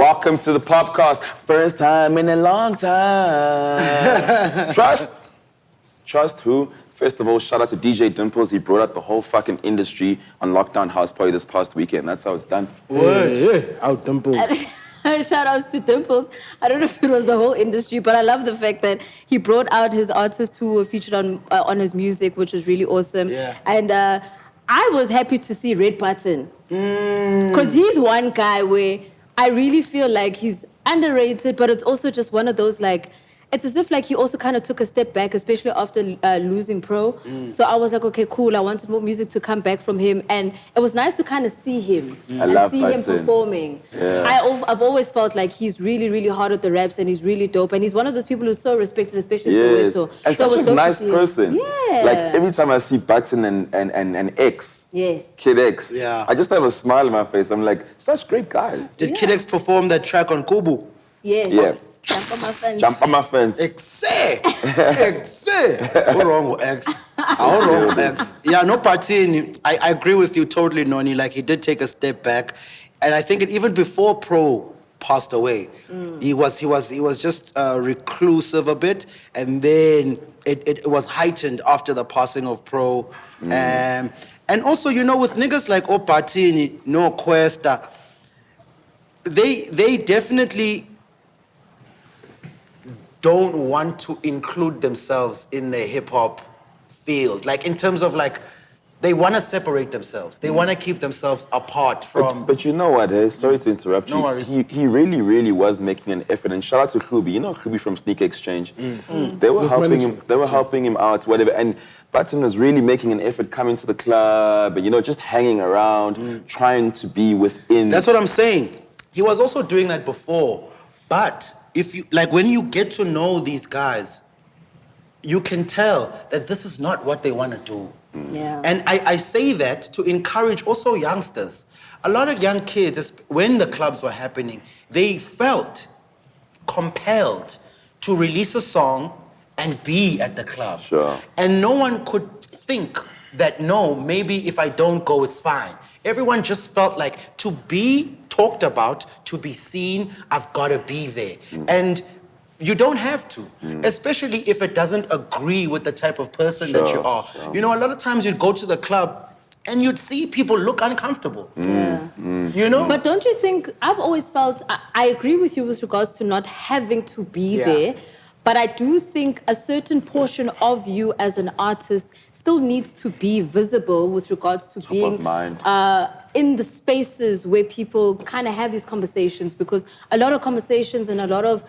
Welcome to the POPcast. First time in a long time. Trust who? First of all, shout out to DJ Dimples. He brought out the whole fucking industry on Lockdown House Party this past weekend. That's how it's done. Word. Yeah. Out Dimples. Shout outs to Dimples. I don't know if it was the whole industry, but I love the fact that he brought out his artists who were featured on his music, which was really awesome. Yeah. And I was happy to see Red Button. Because he's one guy where I really feel like he's underrated, but it's also just one of those like, it's as if like he also kind of took a step back, especially after losing Pro. So I was like, okay, cool. I wanted more music to come back from him. And it was nice to kind of see him and see him performing. Yeah. I've always felt like he's really, really hard at the raps and he's really dope. And he's one of those people who's so respected, especially in Soweto. And so such a nice person. Yeah. Like every time I see Button and X, Kid X, I just have a smile on my face. I'm like, such great guys. Did Kid X perform that track on Kubu? Yes. Yeah. Jump on my fence. Jump on my fence. X. What's wrong with X? How wrong with X? Yeah, no partying. I agree with you totally, Noni. Like, he did take a step back. And I think even before Pro passed away, he was just reclusive a bit. And then it was heightened after the passing of Pro. And also, you know, with niggas like Opatini, No Cuesta, they definitely don't want to include themselves in the hip-hop field. Like, in terms of, like, they want to separate themselves. They want to keep themselves apart from... But you know what, sorry to interrupt you. No worries. He really, really was making an effort. And shout out to Khubi. You know Khubi from Sneaker Exchange? They were helping him out, whatever. And Button was really making an effort coming to the club and, you know, just hanging around, trying to be within... That's what I'm saying. He was also doing that before. But... if you, like, when you get to know these guys, you can tell that this is not what they want to do. Yeah. And I say that to encourage also youngsters. A lot of young kids, when the clubs were happening, they felt compelled to release a song and be at the club. Sure. And no one could think that, no, maybe if I don't go, it's fine. Everyone just felt like to be talked about, to be seen, I've got to be there. And you don't have to, especially if it doesn't agree with the type of person that you are. You know, a lot of times you'd go to the club and you'd see people look uncomfortable. You know? But don't you think, I've always felt, I agree with you with regards to not having to be there, but I do think a certain portion of you as an artist still needs to be visible with regards to being in the spaces where people kind of have these conversations, because a lot of conversations and a lot of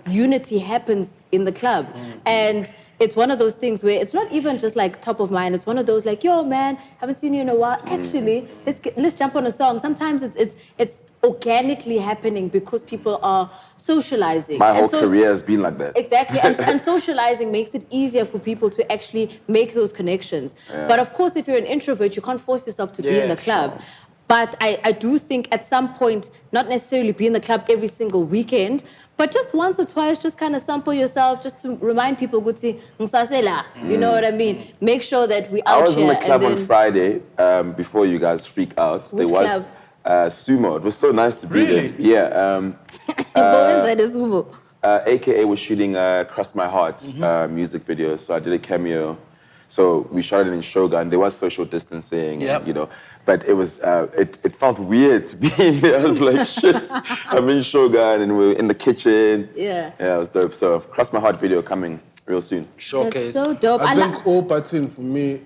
unity happens in the club. And it's one of those things where it's not even just like top of mind. It's one of those like, yo, man, haven't seen you in a while. Actually, let's jump on a song. Sometimes it's organically happening because people are socializing. My whole career has been like that. Exactly, and socializing makes it easier for people to actually make those connections. But of course, if you're an introvert, you can't force yourself to be in the club. But I do think at some point, not necessarily be in the club every single weekend, but just once or twice, just kind of sample yourself, just to remind people, you know what I mean? Make sure that we out here. I was in the club on Friday, before you guys freak out. Which club? Sumo. It was so nice to be there. Yeah. Go inside the Sumo. AKA was shooting Cross My Heart music video, so I did a cameo. So we shot it in Shogun. There was social distancing, you know, but it was it felt weird to be in there. I was like, shit, I'm in Shogun and we're in the kitchen. Yeah, it was dope. So Cross My Heart video coming real soon. Showcase. That's so dope. I think all Button for me,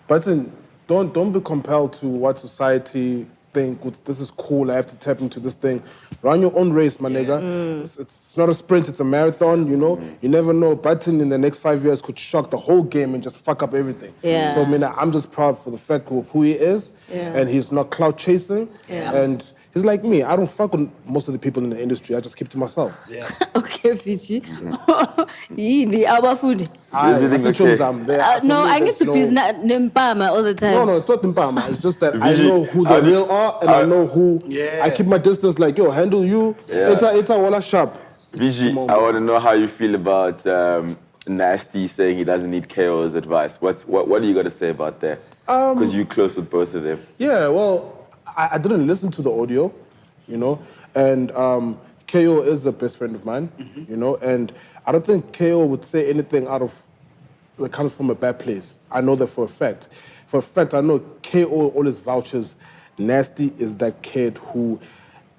Button, don't be compelled to what society think. This is cool. I have to tap into this thing. Run your own race, my nigga. It's not a sprint. It's a marathon. You know. You never know. Button in the next 5 years could shock the whole game and just fuck up everything. Yeah. So I mean, I'm just proud for the fact of who he is, and he's not clout chasing, and. He's like me. I don't fuck with most of the people in the industry. I just keep to myself. Yeah. Okay, Fiji. Our food. No, I get to be Nimpama all the time. No, it's not Nimpama. It's just that I know who the real are, and I know who. I keep my distance. Like, yo, handle you. It's a walla sharp. Vigi, I want to know how you feel about Nasty saying he doesn't need KO's advice. What are you going to say about that? Because you're close with both of them. Yeah, well, I didn't listen to the audio, you know, and KO is a best friend of mine, you know, and I don't think KO would say anything that comes from a bad place. I know that for a fact. For a fact, I know KO always vouches Nasty is that kid who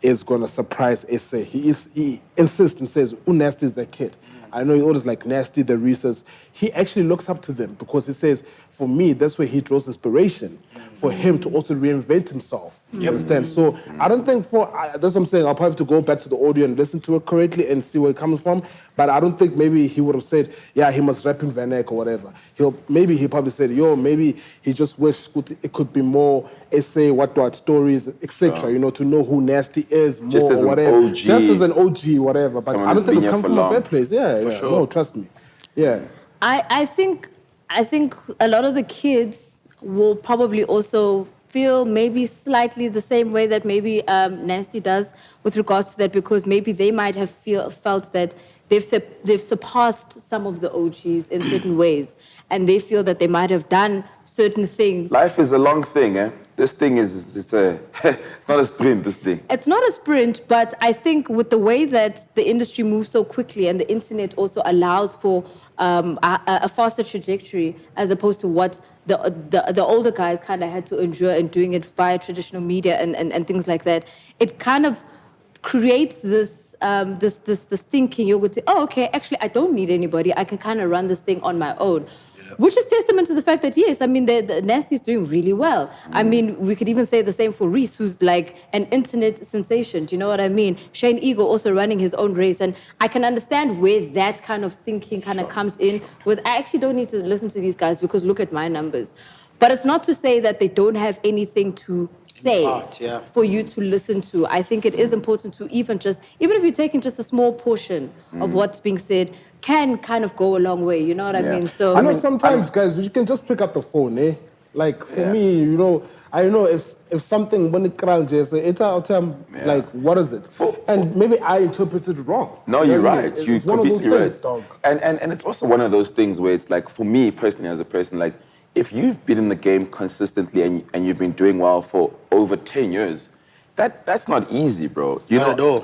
is gonna surprise SA. He insists and says, Nasty is that kid. I know he always like Nasty, the Reese's. He actually looks up to them because he says, for me, that's where he draws inspiration for him to also reinvent himself. You understand? So I don't think that's what I'm saying. I'll probably have to go back to the audio and listen to it correctly and see where it comes from. But I don't think maybe he would have said, yeah, he must rap in Van Eyck or whatever. He probably said, maybe he just wished it could be more essay, what stories, etc. You know, to know who Nasty is more just as or whatever. OG. Just as an OG, whatever. But I don't think it's come from a bad place. Yeah, For sure. No, trust me. Yeah. I think a lot of the kids will probably also feel maybe slightly the same way that maybe Nasty does with regards to that, because maybe they might have felt that they've surpassed some of the OGs in certain ways, and they feel that they might have done certain things. Life is a long thing, eh? This thing it's not a sprint, this thing. It's not a sprint, but I think with the way that the industry moves so quickly and the internet also allows for a faster trajectory as opposed to what the older guys kind of had to endure in doing it via traditional media and things like that, it kind of creates this thinking. You would say, oh, okay, actually, I don't need anybody. I can kind of run this thing on my own. Which is testament to the fact that, yes, I mean, the Nasty's doing really well. I mean, we could even say the same for Reese, who's like an internet sensation. Do you know what I mean? Shane Eagle also running his own race. And I can understand where that kind of thinking kind of comes in with, I actually don't need to listen to these guys because look at my numbers. But it's not to say that they don't have anything to say for you to listen to. I think it is important to even if you're taking just a small portion of what's being said, can kind of go a long way. You know what I mean? So I know sometimes, guys, you can just pick up the phone, eh? Like for me, you know, I know if something when it crunches, like what is it? And maybe I interpreted it wrong. No, you're right. It's You're one of those completely right. things, dog. And it's also one of those things where it's like, for me personally, as a person, like, if you've been in the game consistently and you've been doing well for over 10 years, that's not easy, bro. Not at all.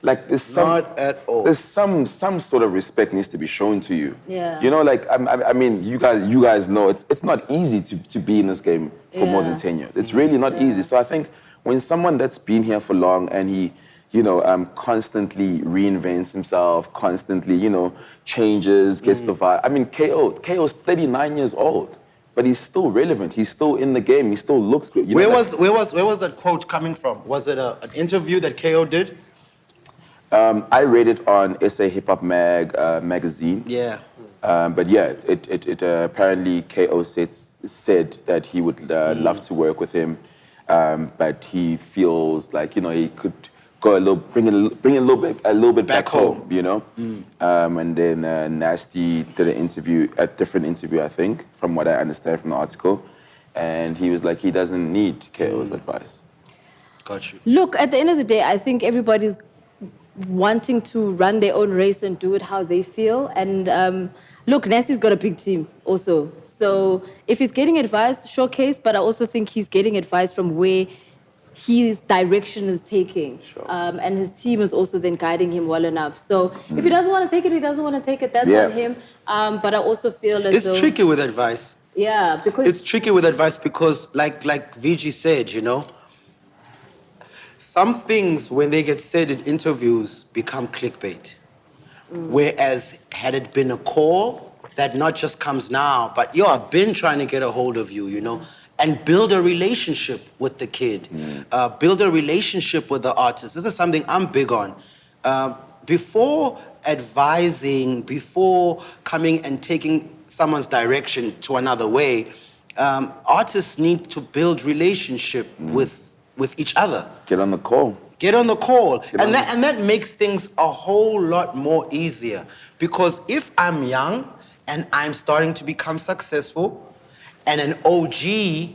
Not at all. There's some sort of respect needs to be shown to you. Yeah. You know, like I mean, you guys know it's not easy to be in this game for more than 10 years. It's really not easy. So I think when someone that's been here for long and he, you know, constantly reinvents himself, constantly, you know, changes, gets the vibe. I mean, KO's 39 years old. But he's still relevant. He's still in the game. He still looks good. Where was that quote coming from? Was it an interview that KO did? I read it on SA Hip Hop magazine. Yeah. But yeah, it apparently KO said that he would love to work with him, but he feels like, you know, he could go bring a little bit back home, you know. And then Nasty did a different interview, I think, from what I understand from the article, and he was like, he doesn't need KO's advice. Got you. look, at the end of the day, I think everybody's wanting to run their own race and do it how they feel. And look, Nasty's got a big team also. So if he's getting advice, showcase, but I also think he's getting advice from where his direction is taking. Sure. And his team is also then guiding him well enough. So if he doesn't want to take it, he doesn't want to take it. That's on him. But I also feel as though... It's tricky with advice. Yeah, because... It's tricky with advice because, like VG said, you know, some things, when they get said in interviews, become clickbait. Whereas, had it been a call that not just comes now, but, yo, I've been trying to get a hold of you, you know, and build a relationship with the kid, build a relationship with the artist. This is something I'm big on. Before advising, before coming and taking someone's direction to another way, artists need to build relationship with each other. Get on the call. Get on the call. And that makes things a whole lot more easier. Because if I'm young and I'm starting to become successful, and an OG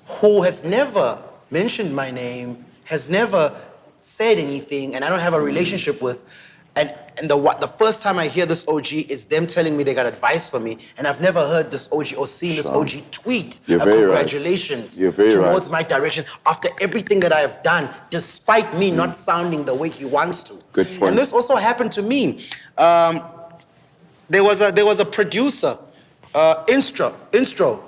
who has never mentioned my name, has never said anything, and I don't have a relationship with, and And the first time I hear this OG is them telling me they got advice for me, and I've never heard this OG or seen this OG tweet a congratulations towards my direction after everything that I have done, despite me not sounding the way he wants to. Good point. And this also happened to me. There was a producer, Instro.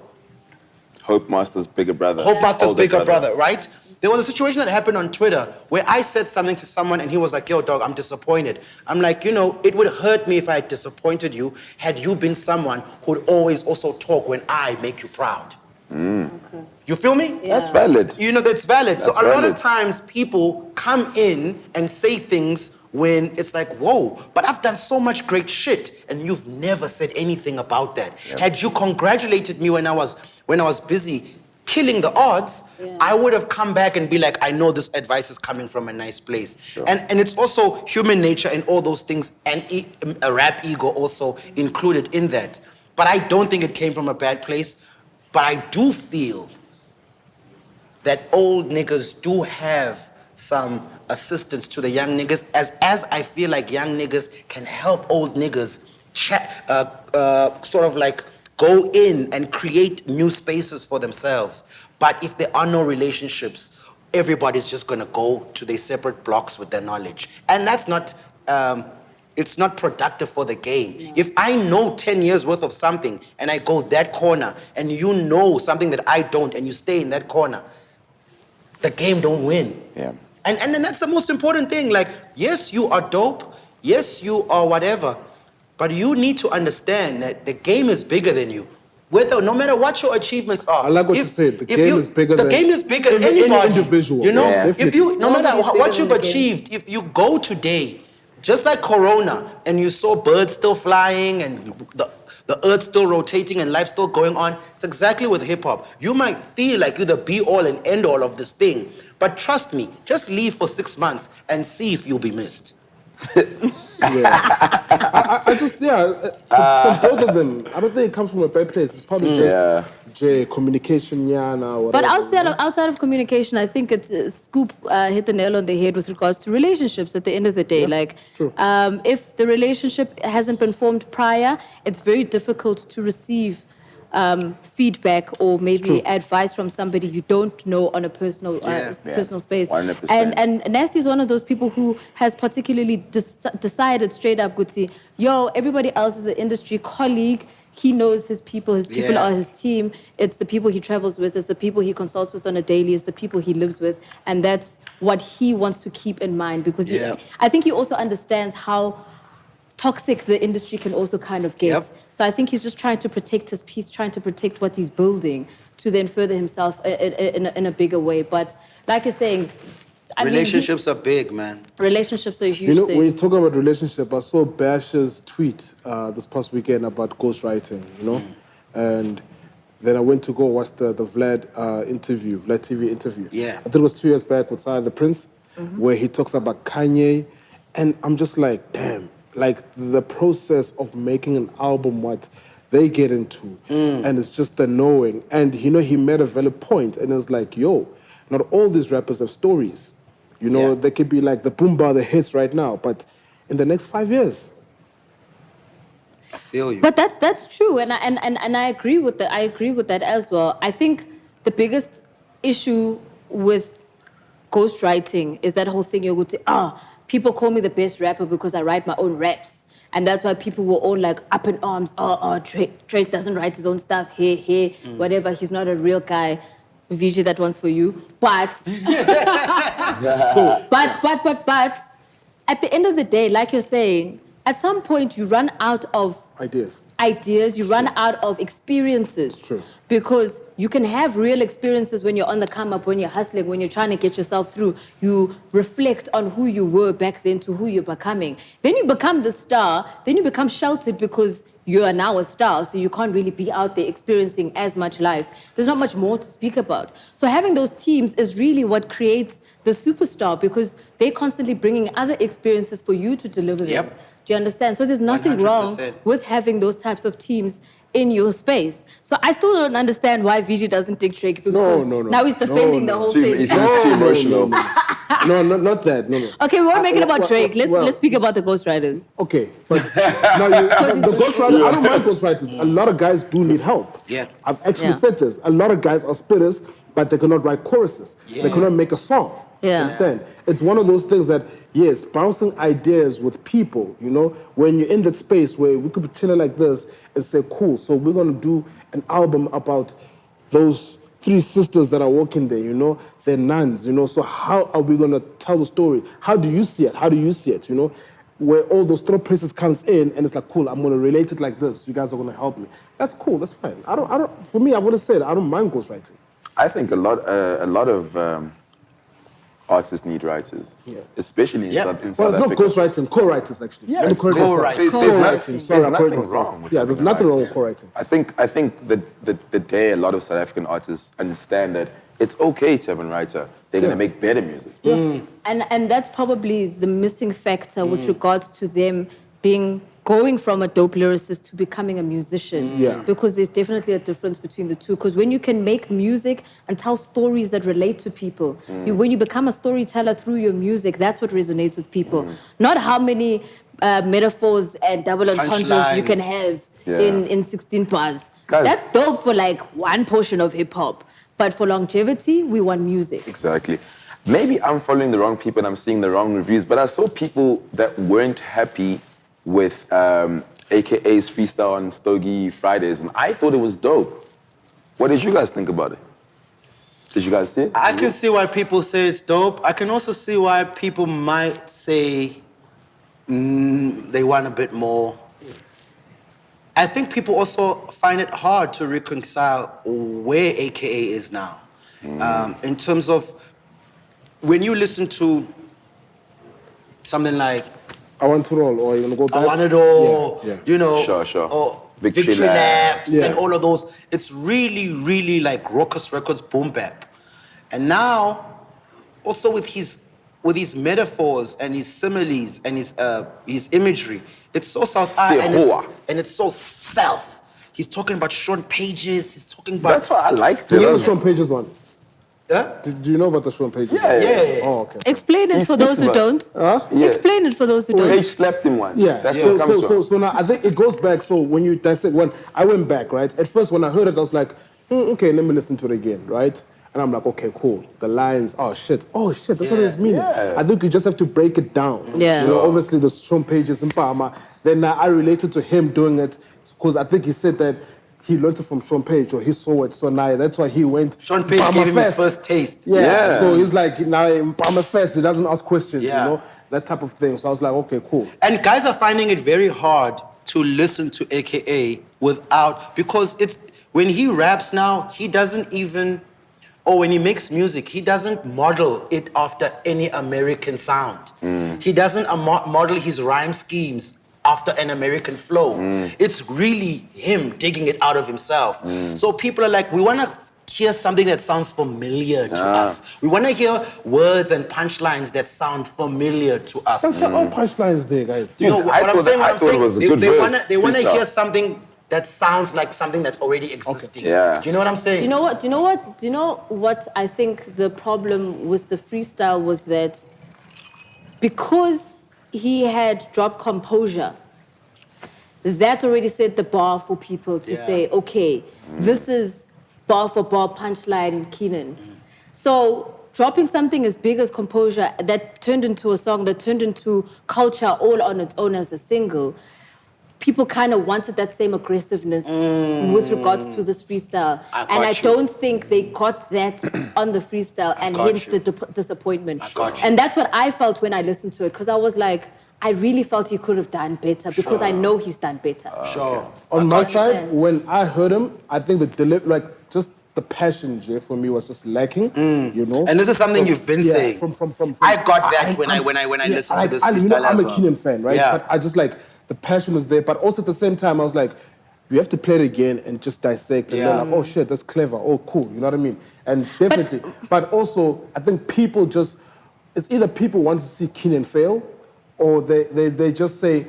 Hope Master's bigger brother. Hope Master's bigger brother, right? There was a situation that happened on Twitter where I said something to someone and he was like, yo, dog, I'm disappointed. I'm like, it would hurt me if I had disappointed you had you been someone who'd always also talk when I make you proud. Okay. You feel me? Yeah. That's valid. That's valid. That's so a lot of times people come in and say things when it's like, whoa, but I've done so much great shit and you've never said anything about that. Yep. Had you congratulated me when I was busy killing the odds, I would have come back and be like, I know this advice is coming from a nice place. Sure. And it's also human nature and all those things, and a rap ego also included in that. But I don't think it came from a bad place. But I do feel that old niggas do have some assistance to the young niggas, as I feel like young niggas can help old niggas sort of like go in and create new spaces for themselves. But if there are no relationships, everybody's just gonna go to their separate blocks with their knowledge. And that's not, it's not productive for the game. Yeah. If I know 10 years worth of something and I go that corner and you know something that I don't and you stay in that corner, the game don't win. Yeah. And then that's the most important thing. Like, yes, you are dope. Yes, you are whatever. But you need to understand that the game is bigger than you. No matter what your achievements are. I like what you said. The game is bigger than anybody. Any individual. You know, Yeah. no matter what you've achieved, if you go today, just like Corona, and you saw birds still flying and the earth still rotating and life still going on, it's exactly with hip hop. You might feel like you're the be all and end all of this thing, but trust me, just leave for 6 months and see if you'll be missed. Yeah. I just, from both of them, I don't think it comes from a bad place. It's probably just communication, whatever. But outside of communication, I think it's Scoop hit the nail on the head with regards to relationships at the end of the day. Like, if the relationship hasn't been formed prior, it's very difficult to receive feedback or maybe advice from somebody you don't know on a personal space. 100%. And Nasty is one of those people who has particularly decided straight up, Guti, yo, everybody else is an industry colleague. He knows his people are his team. It's the people he travels with, it's the people he consults with on a daily, it's the people he lives with. And that's what he wants to keep in mind, because I think he also understands how toxic the industry can also kind of get. Yep. So I think he's just trying to protect his peace, trying to protect what he's building to then further himself in a bigger way. But like you're saying, relationships are big, man. Relationships are a huge thing. When you talk about relationship, I saw Bash's tweet this past weekend about ghostwriting, And then I went to go watch the Vlad Vlad TV interview. Yeah. I think it was 2 years back with Side the Prince, where he talks about Kanye. And I'm just like, damn, like the process of making an album, what they get into. And it's just the knowing. And, he made a valid point. And it was like, yo, not all these rappers have stories. They could be like the boom bar, the hits right now, but in the next 5 years. I feel you. But that's true, and I agree with that. I agree with that as well. I think the biggest issue with ghostwriting is that whole thing. You're going to people call me the best rapper because I write my own raps, and that's why people were all like up in arms. Drake doesn't write his own stuff. Whatever. He's not a real guy. VG, that one's for you. But but at the end of the day, like you're saying, at some point you run out of ideas, you run out of experiences. True. Because you can have real experiences when you're on the come up, when you're hustling, when you're trying to get yourself through. You reflect on who you were back then to who you're becoming. Then you become the star, then you become sheltered because you are now a star, so you can't really be out there experiencing as much life. There's not much more to speak about. So having those teams is really what creates the superstar, because they're constantly bringing other experiences for you to deliver them. Do you understand? So there's nothing wrong 100%. with having those types of teams in your space. So I still don't understand why VG doesn't dig Drake because No. now he's defending the whole thing. It's too emotional. No, not that. No. Okay, we won't make it about Drake. well- Let's speak about the Ghostwriters. Okay, but now the ghostwriter, I don't mind ghostwriters. A lot of guys do need help. Yeah. I've actually Yeah. said this. A lot of guys are spitters, but they cannot write choruses. Yeah. They cannot make a song. Yeah. Understand? It's one of those things that, yes, bouncing ideas with people, you know, when you're in that space where we could be chilling like this and say, cool, so we're going to do an album about those 3 sisters that are walking there, you know, they're nuns, you know, so how are we going to tell the story? How do you see it? How do you see it, you know? Where all those thought process comes in and it's like, cool, I'm going to relate it like this. You guys are going to help me. That's cool, that's fine. For me, I've always said, I don't mind ghostwriting. I think a lot of artists need writers, especially in South Well, it's Africa. not ghostwriting, co-writers actually. Yeah, Let me it's correct myself. co-writing. There's Co-writing. Sorry, I correct nothing myself. wrong with Yeah, there's having nothing a wrong writer. with co-writing. I think the day a lot of South African artists understand that it's okay to have a writer, they're gonna make better music. And that's probably the missing factor with regards to them going from a dope lyricist to becoming a musician. Yeah. Because there's definitely a difference between the two. Because when you can make music and tell stories that relate to people, when you become a storyteller through your music, that's what resonates with people. Not how many metaphors and double entendres you can have in 16 bars. Guys. That's dope for like one portion of hip hop. But for longevity, we want music. Exactly. Maybe I'm following the wrong people and I'm seeing the wrong reviews, but I saw people that weren't happy with AKA's freestyle on Stogie Fridays, and I thought it was dope. What did you guys think about it? Did you guys see it? I can see why people say it's dope. I can also see why people might say they want a bit more. I think people also find it hard to reconcile where AKA is now. In terms of when you listen to something like I want to roll, or you want to go back? I Want It All, Yeah. you know, Sure. or Victory Victory Laps. Laps and all of those. It's really like Raucous Records boom bap. And now, also with his metaphors and his similes and his imagery, it's so South and it's so South. He's talking about Sean Pages. He's talking about. That's why I liked Do it. you know the Sean Pages one? Huh? Do you know about the Sean Pages? Yeah. Oh, okay. Explain it for those who don't. Yeah. Explain it for those who Page don't. slapped him once. Yeah. That's where it comes from. So now I think it goes back. So when you dissect, when I went back, right? At first, when I heard it, I was like, okay, let me listen to it again, right? And I'm like, okay, cool. The lines, oh shit, that's what it's meaning. Yeah. I think you just have to break it down. Yeah. You know, obviously the Sean Pages and Palmer. Then I related to him doing it because I think he said that he learned it from Sean Page or he saw it. So now that's why he went. Sean Page Palmer gave him his Fest. first taste. Yeah. So he's like, now in Palmer Fest, he doesn't ask questions, Yeah. you know, that type of thing. So I was like, okay, cool. And guys are finding it very hard to listen to AKA without, because it's when he raps now, he doesn't even, or when he makes music, he doesn't model it after any American sound. He doesn't model his rhyme schemes after an American flow. It's really him digging it out of himself. So people are like, we want to hear something that sounds familiar to us. We want to hear words and punchlines that sound familiar to us. That's all punchlines there, guys. You know Dude, what I'm saying? I thought it was a good verse, They want to freestyle. hear something that sounds like something that's already existing. Yeah. Do you know what I'm saying? Do you know what I think the problem with the freestyle was that because he had dropped Composure, that already set the bar for people to say, okay, this is bar for bar punchline Keenan. So dropping something as big as Composure that turned into a song, that turned into culture all on its own as a single, people kind of wanted that same aggressiveness with regards to this freestyle. I don't think they got that on the freestyle, and hence the disappointment. And that's what I felt when I listened to it, because I was like, I really felt he could have done better, because I know he's done better. On my side, when I heard him, I think just the passion, Jay, for me was just lacking, you know. And this is something you've been saying. From I got that when I listened to this freestyle you know, I'm as a well. Keenan fan, right? Yeah. But I just like, the passion was there, but also at the same time, I was like, you have to play it again and just dissect. And then like, oh shit, that's clever. Oh, cool. You know what I mean? And definitely. But also, I think it's either people want to see Keenan fail, or they just say,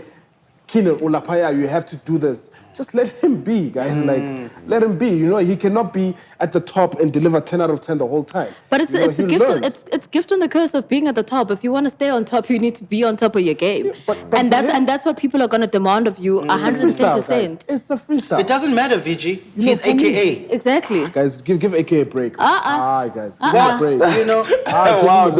Keenan Ulapaya, you have to do this. Just let him be, guys. Like, let him be. You know, he cannot be at the top and deliver 10 out of 10 the whole time. But it's a gift. It's gift and the curse of being at the top. If you want to stay on top, you need to be on top of your game. But and that's what people are going to demand of you. 110%. It's the freestyle. It doesn't matter, VG. He's AKA. Exactly. Guys, give AK a break. Guys, give him a Well, break. you know, Wow,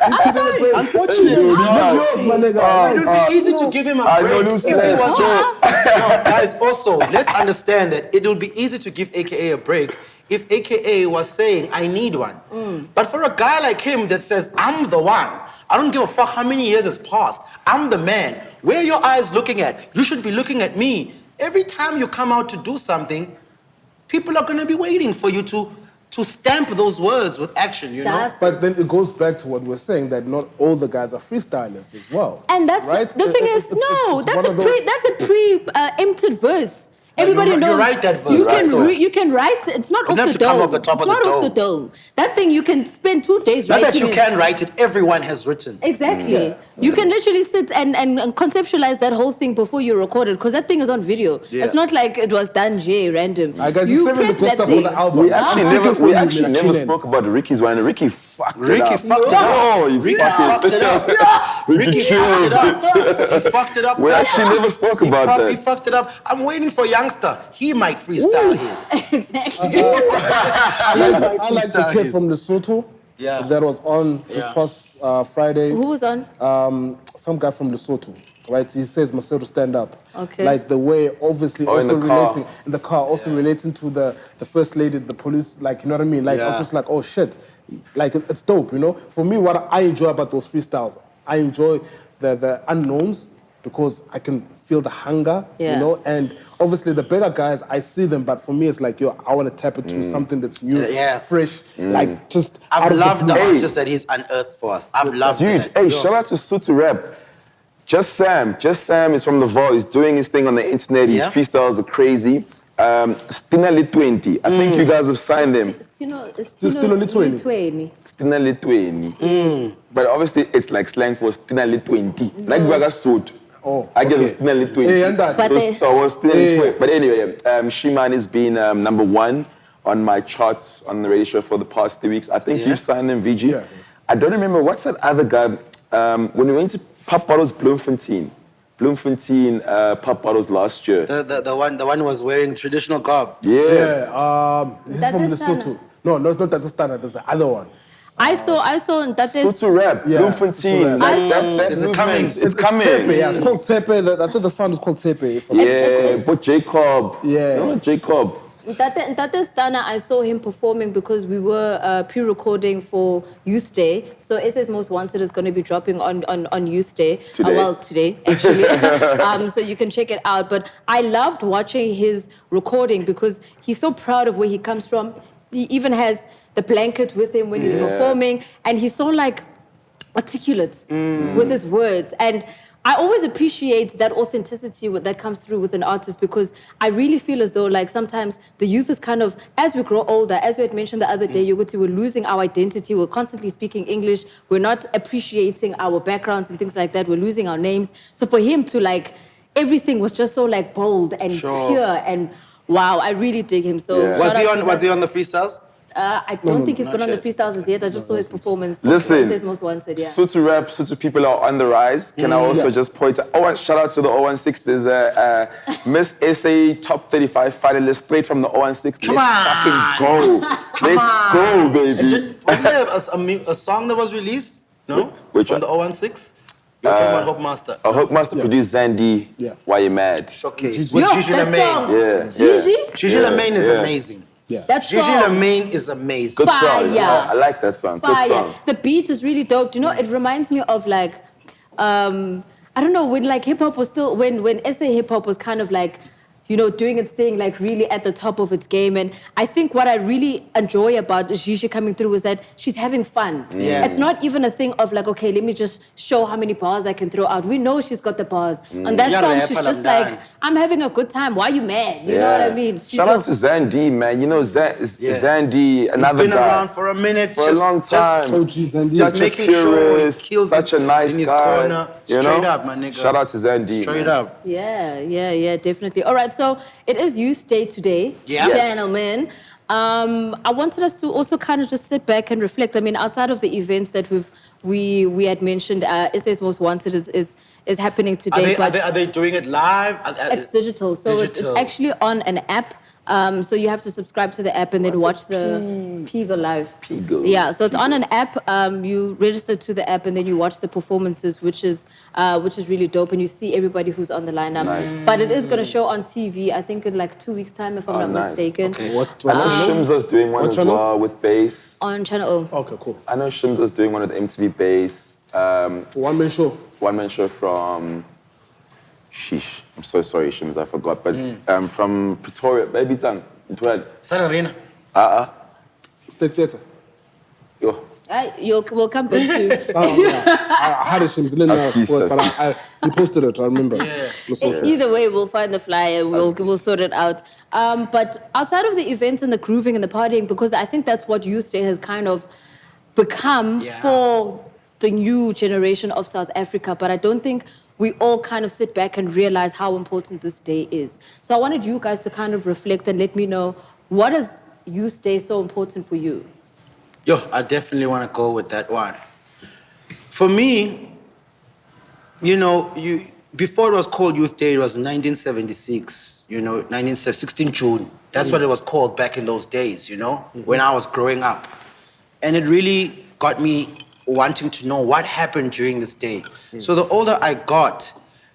I'm sorry. unfortunately, Yours, my nigga. it would be easy to give him a I break know if Lucy. he was. No, guys, also, let's understand that it would be easy to give AKA a break if AKA was saying, I need one. But for a guy like him that says, I'm the one, I don't give a fuck how many years has passed, I'm the man, where are your eyes looking at? You should be looking at me. Every time you come out to do something, people are going to be waiting for you to stamp those words with action, you know? But then it goes back to what we're saying, that not all the guys are freestylers as well. And that's right? the thing is, that's a pre-empted verse. Everybody you knows. write that verse. You can write. It's not off have the to come dome. off the top it's of the not off the dome. dome. That thing you can spend 2 days Not writing. that you can write it, everyone has written. Exactly. You can literally sit and conceptualize that whole thing before you record it, because that thing is on video. Yeah. It's not like it was done random. Guys, you you sent me the prep good that stuff for thing. the album. We actually never spoke about Ricky's one. Ricky fucked it up. Ricky fucked it up. Oh, you Ricky fucked fucked it up. Ricky fucked it up. He fucked it up. We actually never spoke about He that. fucked it up. I'm waiting for Youngster. He might freestyle his. Exactly. I like the kid from Lesotho. Yeah. That was on this past Friday. Who was on? Some guy from Lesotho, right? He says, Maseru, stand up. Okay. Like the way, obviously, Oh, in also the car. relating, in the car, also relating to the first lady, the police, like, you know what I mean? Like, I was just like, oh, shit. Like, it's dope, you know? For me, what I enjoy about those freestyles, I enjoy the unknowns because I can feel the hunger, you know? And obviously, the better guys, I see them, but for me, it's like, yo, I want to tap into something that's new, fresh, like, just I've loved the blue. artist that he's unearthed for us. I've loved Dude, that. hey, shout out to Sutu Rap. Just Sam is from the Vault. He's doing his thing on the internet. His freestyles are crazy. Stina Litwenti. I think you guys have signed him. Stino Litweni. Stina Litweni. But obviously, it's like slang for Stina Litwenti. Like Baga Suit. Oh, I get okay. Stina Litweni. Hey, and that. But Stina Litweni. But anyway, Shiman has been number 1 on my charts on the radio show for the past 3 weeks. I think you've signed him, VG. Yeah. I don't remember, what's that other guy? When we went to Pop Bottles Bloemfontein Pop Bottles last year. The one was wearing traditional garb. Yeah. This is from Lesotho. No, it's not Tatastana, there's the other one. I saw that is Sutu Rap, Yeah, Bloemfontein. Sutu Like that Is it movement, coming? It's coming. Tepe, yeah, it's called Tepe. I think the sound is called Tepe. Yeah, but Jacob. Yeah. You know Jacob? Tate Stana, I saw him performing because we were pre-recording for Youth Day. So SS Most Wanted is going to be dropping on Youth Day. Today? Today, actually. So you can check it out. But I loved watching his recording because he's so proud of where he comes from. He even has the blanket with him when he's performing. And he's so, like, articulate with his words. And I always appreciate that authenticity that comes through with an artist, because I really feel as though, like, sometimes the youth is kind of, as we grow older, as we had mentioned the other day, we're losing our identity. We're constantly speaking English. We're not appreciating our backgrounds and things like that. We're losing our names. So for him to, like, everything was just so, like, bold and pure and wow, I really dig him. So Was he on the freestyles? I don't think he's gone on the yet. freestyles as yet. I just saw his performance. Listen, It says Most Wanted, Sutu Rap, Sutu people are on the rise. Can I also just point out, shout out to the 016. There's a Miss SA Top 35 finalist straight from the 016. Come Let's fucking go. Let's go, baby. Wasn't there a song that was released? No? Which From one? the 016? You're talking about Hope Master. Hope Master produced Zandy. Yeah. Why You Mad? Showcase. Yo, With Gigi that Lamaine. song. Yeah, Gigi? Gigi Lamaine is amazing. Yeah. That Gigi song. Lamaine is amazing. Good song. Fire. I like that song. Good Fire. song. The beat is really dope. Do you know, it reminds me of, like, I don't know, when, like, hip-hop was still, when SA hip-hop was kind of, like, you know, doing its thing, like, really at the top of its game. And I think what I really enjoy about Gigi coming through is that she's having fun. Yeah. It's not even a thing of, like, okay, let me just show how many bars I can throw out. We know she's got the bars. On that Yeah, song, rap she's and just I'm like, done. I'm having a good time. Why are you mad? You know what I mean? Shout out to Zandi, man. You know, Zandi, another He's been guy. around for a minute. For a long time. Just making sure he kills such a nice in his guy. corner. You Straight know? up, my nigga. Shout out to Zandi. Straight man. up. Yeah, definitely. All right, so it is Youth Day today, gentlemen. I wanted us to also kind of just sit back and reflect. I mean, outside of the events that we had mentioned, SS Most Wanted is happening today. Are they doing it live? It's digital, so it's actually on an app. So you have to subscribe to the app and then watch the Pigo live. Yeah, so it's on an app. You register to the app and then you watch the performances, which is really dope. And you see everybody who's on the lineup. Nice. But it is going to show on TV, I think in like 2 weeks' time, if I'm not mistaken. Okay. What I know Shimza's doing one what as channel? well with bass. On Channel O. Okay, cool. I know Shimza's doing one with MTV Bass. One-man show. One-man show from... Sheesh. I'm so sorry, Shims, I forgot. But from Pretoria, Baby Tongue. Sararina. State Theatre. Yo. We'll come back to you. I had a Shims, but he posted it, I remember. Either way, we'll find the flyer, we'll sort it out. But outside of the events and the grooving and the partying, because I think that's what Youth Day has kind of become for the new generation of South Africa. But I don't think we all kind of sit back and realize how important this day is. So I wanted you guys to kind of reflect and let me know, what is Youth Day so important for you? Yo, I definitely want to go with that one. For me, you know, before it was called Youth Day, it was 1976, you know, 16 June. That's what it was called back in those days, you know, when I was growing up. And it really got me wanting to know what happened during this day. So the older I got,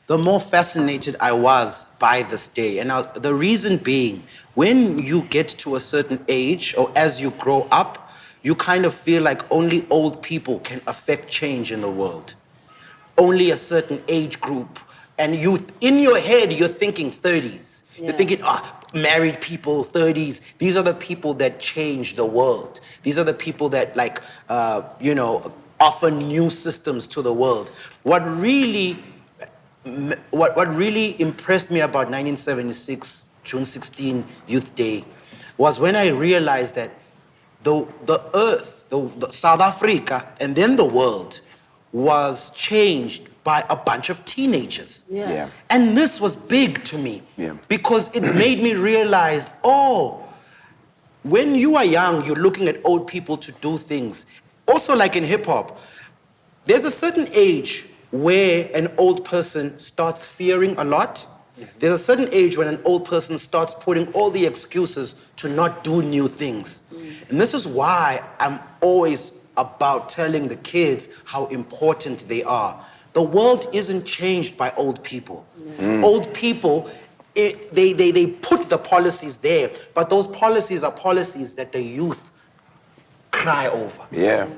the more fascinated I was by this day. And the reason being, when you get to a certain age, or as you grow up, you kind of feel like only old people can affect change in the world. Only a certain age group. And in your head, you're thinking 30s. You're thinking, married people, 30s. These are the people that change the world. These are the people that, like, offer new systems to the world. What really impressed me about 1976, June 16 Youth Day, was when I realized that the earth, the South Africa, and then the world was changed by a bunch of teenagers. And this was big to me because it made me realize, when you are young, you're looking at old people to do things. Also, like in hip hop, there's a certain age where an old person starts fearing a lot. There's a certain age when an old person starts putting all the excuses to not do new things. And this is why I'm always about telling the kids how important they are. The world isn't changed by old people. Old people, they put the policies there, but those policies are policies that the youth cry over.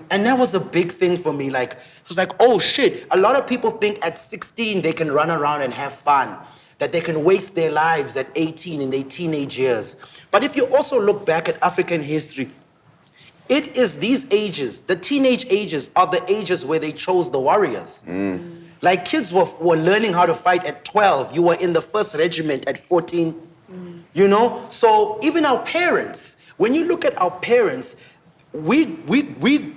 And that was a big thing for me. Like, it was like, oh shit, a lot of people think at 16 they can run around and have fun, that they can waste their lives at 18 in their teenage years. But if you also look back at African history, it is these ages, the teenage ages, are the ages where they chose the warriors. Like, kids were learning how to fight at 12. You were in the 1st regiment at 14. You know? So even our parents, when you look at our parents, we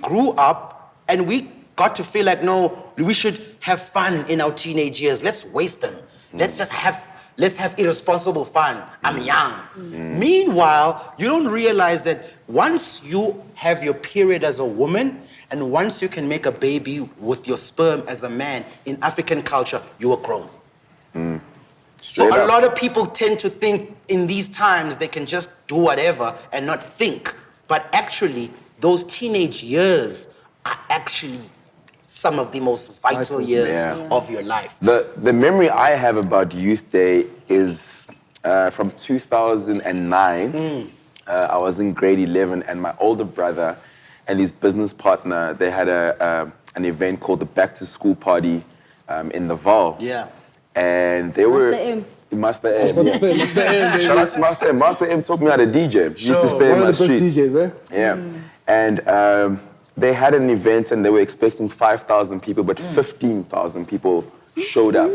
grew up and we got to feel like, no, we should have fun in our teenage years. Let's waste them. Let's have irresponsible fun. I'm young. Meanwhile, you don't realize that once you have your period as a woman, and once you can make a baby with your sperm as a man, in African culture, you are grown. So a lot of people tend to think in these times they can just do whatever and not think. But actually, those teenage years are actually some of the most vital years of your life. The memory I have about Youth Day is from 2009. I was in grade 11, and my older brother and his business partner, they had an event called the Back to School Party in the Val. And they were... Master M. Shout out to Master M. Master M taught me how to DJ. He used to stay in my street. One of the best DJs, And they had an event and they were expecting 5,000 people, but 15,000 people showed up.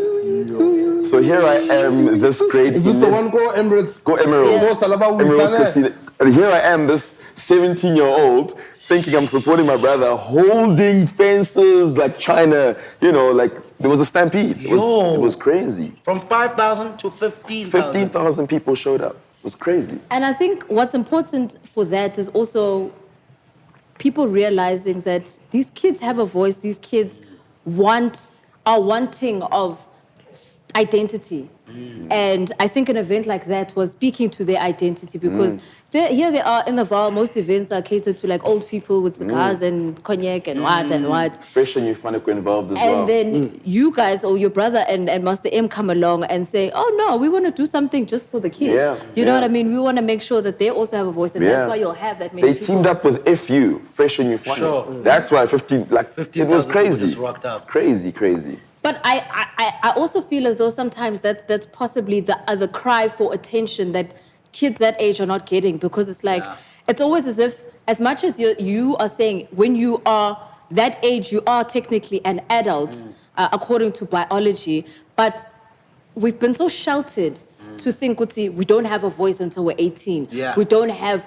So here I am, this great... Is this the one Go Emirates? Go Emerald. Go Salaba Emerald Wisane. Casino. And here I am, this 17-year-old, thinking I'm supporting my brother, holding fences like China, like there was a stampede. It was crazy. From 5,000 to 15,000. 15,000 people showed up. It was crazy. And I think what's important for that is also people realizing that these kids have a voice, these kids are wanting of identity. And I think an event like that was speaking to their identity because here they are in the Val. Most events are catered to like old people with cigars and cognac and what. Fresh and Euphonic were involved as well. And then you guys or your brother and Master M come along and say, oh no, we want to do something just for the kids. Yeah, you know what I mean? We want to make sure that they also have a voice, and that's why you'll have that many They people. teamed up with FU, Fresh and Euphonic. Sure. That's why 15, it was crazy. Just rocked up. Crazy. But I also feel as though sometimes that's possibly the cry for attention that kids that age are not getting, because it's like, it's always as if, as much as you are saying, when you are that age, you are technically an adult, according to biology, but we've been so sheltered to think, Kuti, we don't have a voice until we're 18. Yeah. We don't have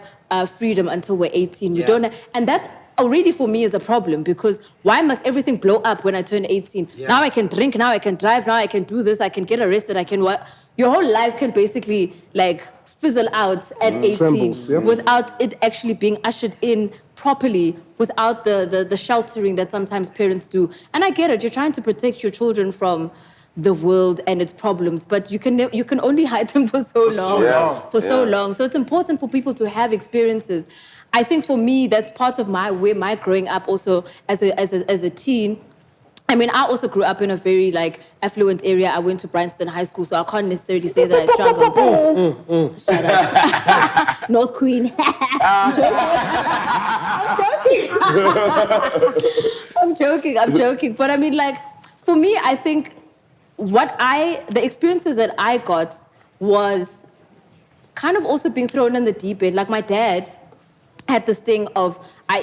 freedom until we're 18. We don't and that already for me is a problem, because why must everything blow up when I turn 18? Yeah. Now I can drink, now I can drive, now I can do this, I can get arrested, I can what? Your whole life can basically like fizzle out at 18 Trembles, yep. without it actually being ushered in properly, without the sheltering that sometimes parents do. And I get it, you're trying to protect your children from the world and its problems, but you can only hide them for so long. So it's important for people to have experiences. I think for me, that's part of my growing up also as a teen. I mean, I also grew up in a very like affluent area. I went to Bryanston High School, so I can't necessarily say that I struggled. Shut up. North Queen. I'm joking. But I mean, like, for me, I think the experiences that I got was kind of also being thrown in the deep end. Like my dad had this thing of,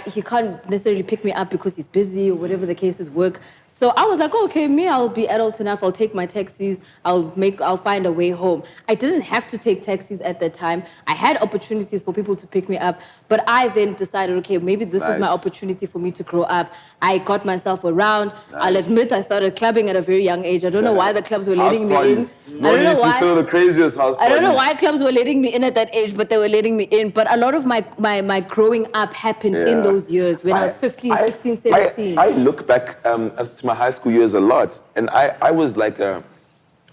he can't necessarily pick me up because he's busy or whatever the case is, work. So I was like, oh, okay, I'll be adult enough, I'll take my taxis, I'll find a way home. I didn't have to take taxis at that time. I had opportunities for people to pick me up, but I then decided, okay, maybe this is my opportunity for me to grow up. I got myself around. Nice. I'll admit I started clubbing at a very young age. I don't know why the clubs were letting me in. I don't know why. The craziest house I don't know why clubs were letting me in at that age, but they were letting me in. But a lot of my growing up happened in those years when I was 15, 16, 17. I look back to my high school years a lot, and I was like I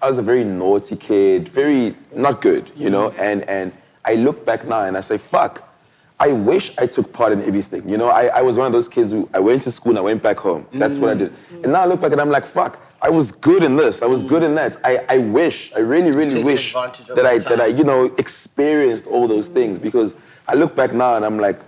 was a very naughty kid, very not good, and I look back now and I say, fuck, I wish I took part in everything. I was one of those kids who I went to school and I went back home. That's what I did. And now I look back and I'm like, fuck, I was good in this, I was good in that. I really wish that I experienced all those things, because I look back now and I'm like,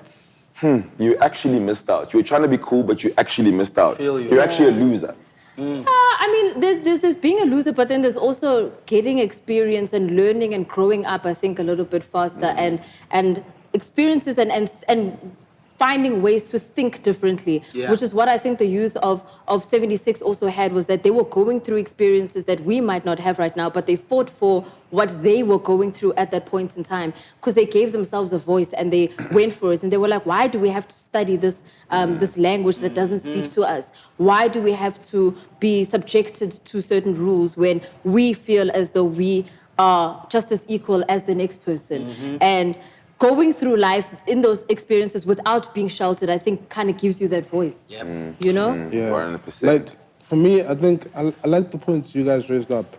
you actually missed out. You were trying to be cool, but you actually missed out. You're actually a loser. I mean, there's being a loser, but then there's also getting experience and learning and growing up, I think, a little bit faster, and experiences and finding ways to think differently, which is what I think the youth of 76 also had, was that they were going through experiences that we might not have right now, but they fought for what they were going through at that point in time, because they gave themselves a voice and they went for it. And they were like, why do we have to study this this language that doesn't speak to us? Why do we have to be subjected to certain rules when we feel as though we are just as equal as the next person? And going through life in those experiences without being sheltered, I think kind of gives you that voice. You know? 100%. Like, for me, I think I like the points you guys raised up.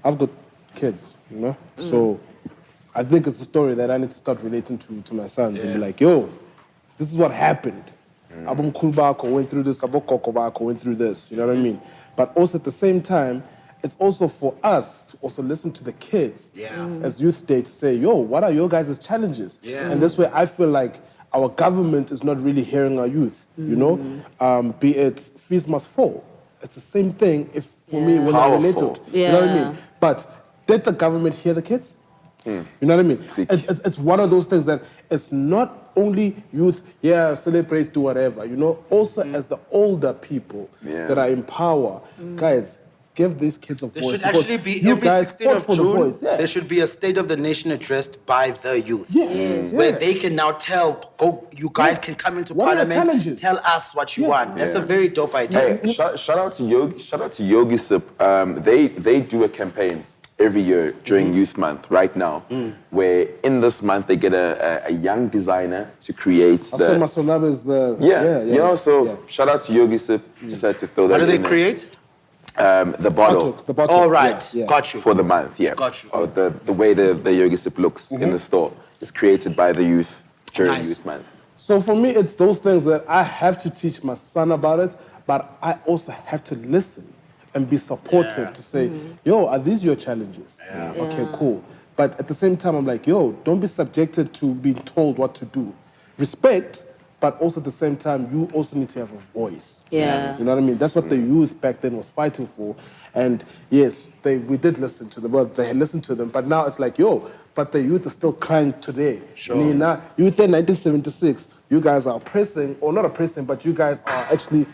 I've got kids, So I think it's a story that I need to start relating to my sons and be like, yo, this is what happened. Abum Kulbako went through this, Abo Kokobako went through this, you know what I mean? But also at the same time, it's also for us to also listen to the kids as Youth Day, to say, yo, what are your guys' challenges? And this way I feel like our government is not really hearing our youth, be it fees must fall. It's the same thing for me when I relate to it. You know what I mean? But did the government hear the kids? You know what I mean? It's one of those things that it's not only youth, celebrate, do whatever, you know, also as the older people that are in power, guys, give these kids a voice. There should actually be you every guys 16th fought of for the June, voice, there should be a State of the Nation addressed by the youth. Yes. Where they can now you guys can come into What are your parliament, challenges? tell us what you want. That's a very dope idea. Hey, shout out to Yogi Sip. They do a campaign every year during Youth Month right now, where in this month they get a young designer to create I saw Masolaba is the... you know, so shout out to Yogi Sip. Just had to throw that What do they in there. create? The bottle. The bottle. All right, got you. For the month, Got you. Or the way the Yogi Sip looks in the store is created by the youth during Nice. Youth Month. So for me, it's those things that I have to teach my son about it, but I also have to listen and be supportive to say, yo, are these your challenges? Okay, cool. But at the same time, I'm like, yo, don't be subjected to being told what to do. Respect, but also at the same time, you also need to have a voice. Yeah. You know what I mean? That's what the youth back then was fighting for. And yes, we did listen to them. Well, they had listened to them, but now it's like, yo, but the youth is still crying today. Sure. Nina, youth in 1976, you guys are oppressing, or not oppressing, but you guys are actually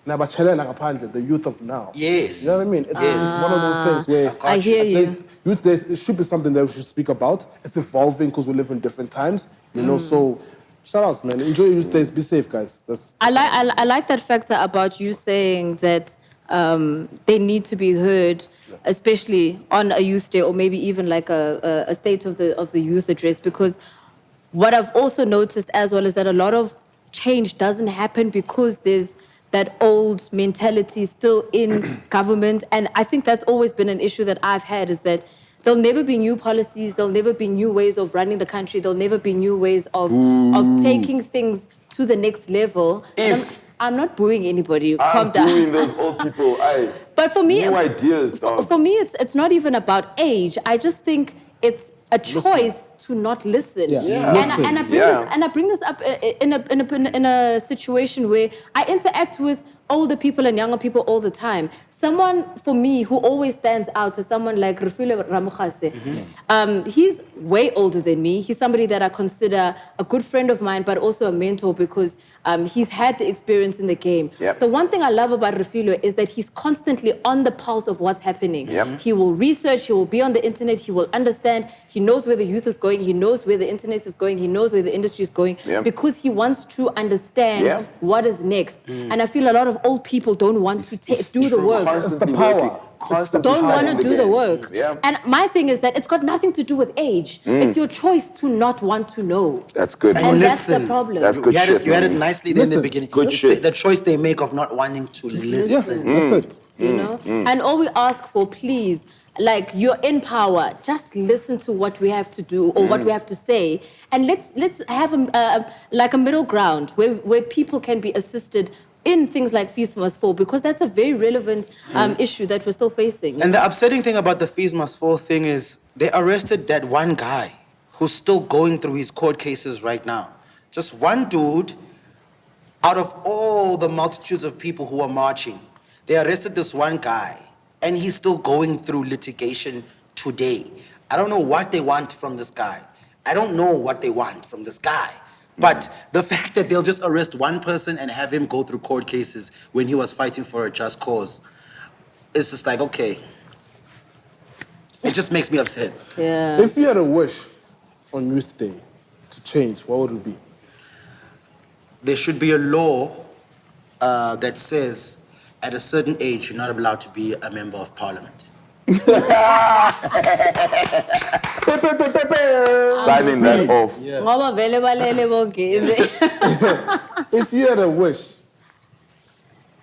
the youth of now. Yes. You know what I mean? It's one of those things where I hear you. think youth days, it should be something that we should speak about. It's evolving because we live in different times, you know, so shout outs, man. Enjoy your youth days. Be safe, guys. I like that factor about you saying that they need to be heard, especially on a youth day or maybe even like a state of the youth address, because what I've also noticed as well is that a lot of change doesn't happen because there's that old mentality still in government. And I think that's always been an issue that I've had, is that there'll never be new policies, there'll never be new ways of running the country, there'll never be new ways of taking things to the next level. And I'm not booing anybody, calm down. I'm booing those old people. But for me, new ideas, dog. for me, it's not even about age. I just think it's a choice to not listen. And I bring this up in a situation where I interact with older people and younger people all the time. Someone, for me, who always stands out is someone like Refile Ramukhase. He's way older than me. He's somebody that I consider a good friend of mine, but also a mentor because he's had the experience in the game. Yep. The one thing I love about Refile is that he's constantly on the pulse of what's happening. Yep. He will research, he will be on the internet, he will understand, he knows where the youth is going, he knows where the internet is going, he knows where the industry is going, because he wants to understand what is next. And I feel a lot of old people don't want to do the work. It's the power. Don't want to do the work. And my thing is that it's got nothing to do with age. It's your choice to not want to know. That's good. And that's the listen. problem. That's good shit. You had it nicely there in the beginning. Good shit. The choice they make of not wanting to listen. That's it. You know? And all we ask for, please, like, you're in power, just listen to what we have to do or what we have to say, and let's have a middle ground where people can be assisted in things like fees must fall, because that's a very relevant issue that we're still facing. And the upsetting thing about the fees must fall thing is they arrested that one guy who's still going through his court cases right now. Just one dude out of all the multitudes of people who are marching. They arrested this one guy, and he's still going through litigation today. I don't know what they want from this guy. I don't know what they want from this guy. But the fact that they'll just arrest one person and have him go through court cases when he was fighting for a just cause, it's just like, okay. It just makes me upset. Yeah. If you had a wish on Youth Day to change, what would it be? There should be a law that says at a certain age, you're not allowed to be a member of parliament. Signing that off. Ngoba vele balele bonke. If you had a wish,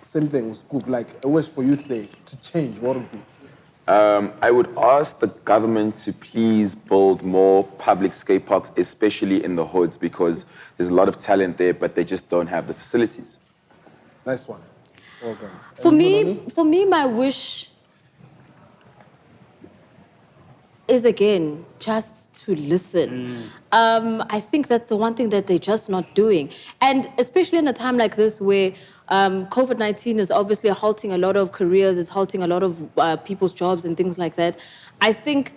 same thing, was good, like a wish for Youth Day to change, what would it be? I would ask the government to please build more public skate parks, especially in the hoods, because there's a lot of talent there, but they just don't have the facilities. Nice one. Okay. For me, my wish is, again, just to listen. I think that's the one thing that they're just not doing. And especially in a time like this where COVID-19 is obviously halting a lot of careers, it's halting a lot of people's jobs and things like that. I think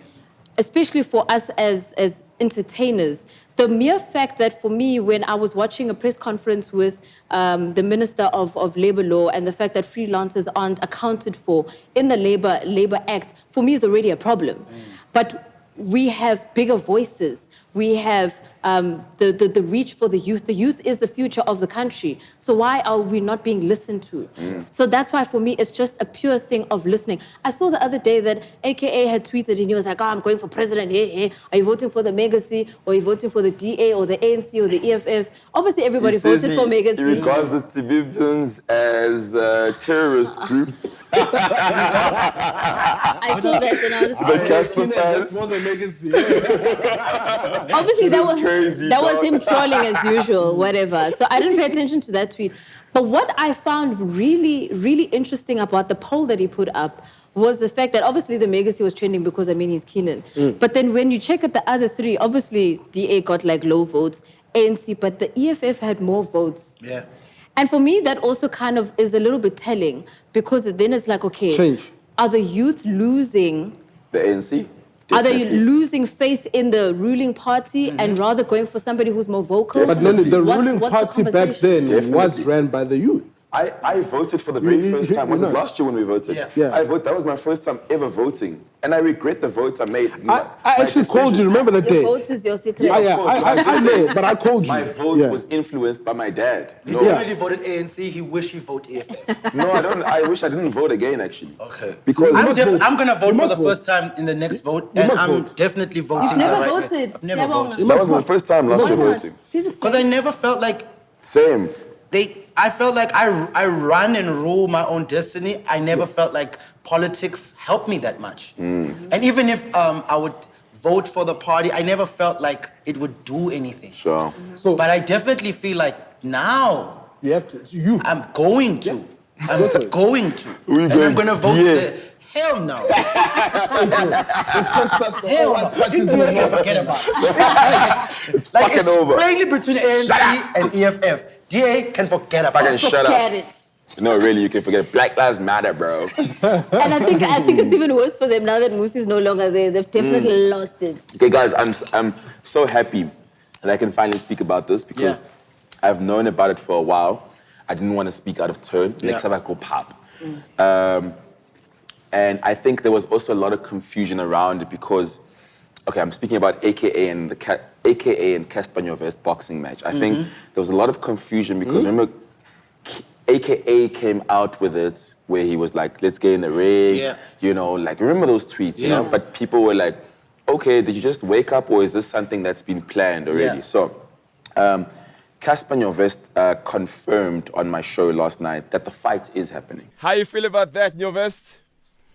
especially for us as entertainers, the mere fact that for me, when I was watching a press conference with the Minister of Labour Law and the fact that freelancers aren't accounted for in the Labour Act, for me is already a problem. But we have bigger voices. We have the reach for the youth. The youth is the future of the country. So why are we not being listened to? So that's why for me, it's just a pure thing of listening. I saw the other day that AKA had tweeted and he was like, oh, I'm going for president. Hey. Are you voting for the Megacy? Or are you voting for the DA or the ANC or the EFF? Obviously, everybody voted for Megacy. He regards the Tibibians as a terrorist group. I saw that and I was just The like, Cassper fans. obviously that was crazy, that was dog. him trolling as usual, whatever. So I didn't pay attention to that tweet. But what I found really, really interesting about the poll that he put up was the fact that obviously the Megacy was trending because, I mean, he's Keenan. But then when you check at the other three, obviously DA got like low votes, ANC, but the EFF had more votes. Yeah. And for me, that also kind of is a little bit telling because then it's like, okay, Change. are the youth losing? The ANC? Are they Definitely. losing faith in the ruling party and rather going for somebody who's more vocal? But no, the What's- ruling what's the party back conversation? then was Definitely. ran by the youth. I voted for the very first time. Was it last year when we voted? Yeah. I voted. That was my first time ever voting. And I regret the votes I made. I actually called you, remember that Your day? vote is your secret. I know, but I called you. My vote Yeah. was influenced by my dad. He No, definitely voted ANC. He wished he voted EFF. no, I don't. I wish I didn't vote again, actually. Okay. Because I'm going to vote for must the vote. first time in the next vote, You and must I'm vote. definitely voting. You've never the right way. voted. I've never Siyabonga. voted. that was my first time last Why year not? voting. Please Because I explain. never felt like Same. I felt like I run and rule my own destiny. I never felt like politics helped me that much. And even if I would vote for the party, I never felt like it would do anything. Sure. So But I definitely feel like now you have to, it's you. I'm going to. I'm Exactly. going to. We And going I'm going to vote. DA. Hell no. It's just that the Hell whole no. parties You in can the forget about it. It's fucking it's over. plainly between ANC and EFF. DA can forget about Fucking it. shut up. Forget it. No, really, you can forget it. Black Lives Matter, bro. And I think it's even worse for them now that Musi is no longer there. They've definitely lost it. Okay, guys, I'm so happy that I can finally speak about this because Yeah. I've known about it for a while. I didn't want to speak out of turn. Yeah. Next time I go pop. And I think there was also a lot of confusion around it because, okay, I'm speaking about AKA and AKA and Cassper Vest boxing match. I think there was a lot of confusion because remember, AKA came out with it where he was like, let's get in the ring. Yeah. You know, like, remember those tweets, you Yeah. know? But people were like, okay, did you just wake up or is this something that's been planned already? Yeah. So, Cassper Vest confirmed on my show last night that the fight is happening. How you feel about that, Nyovest?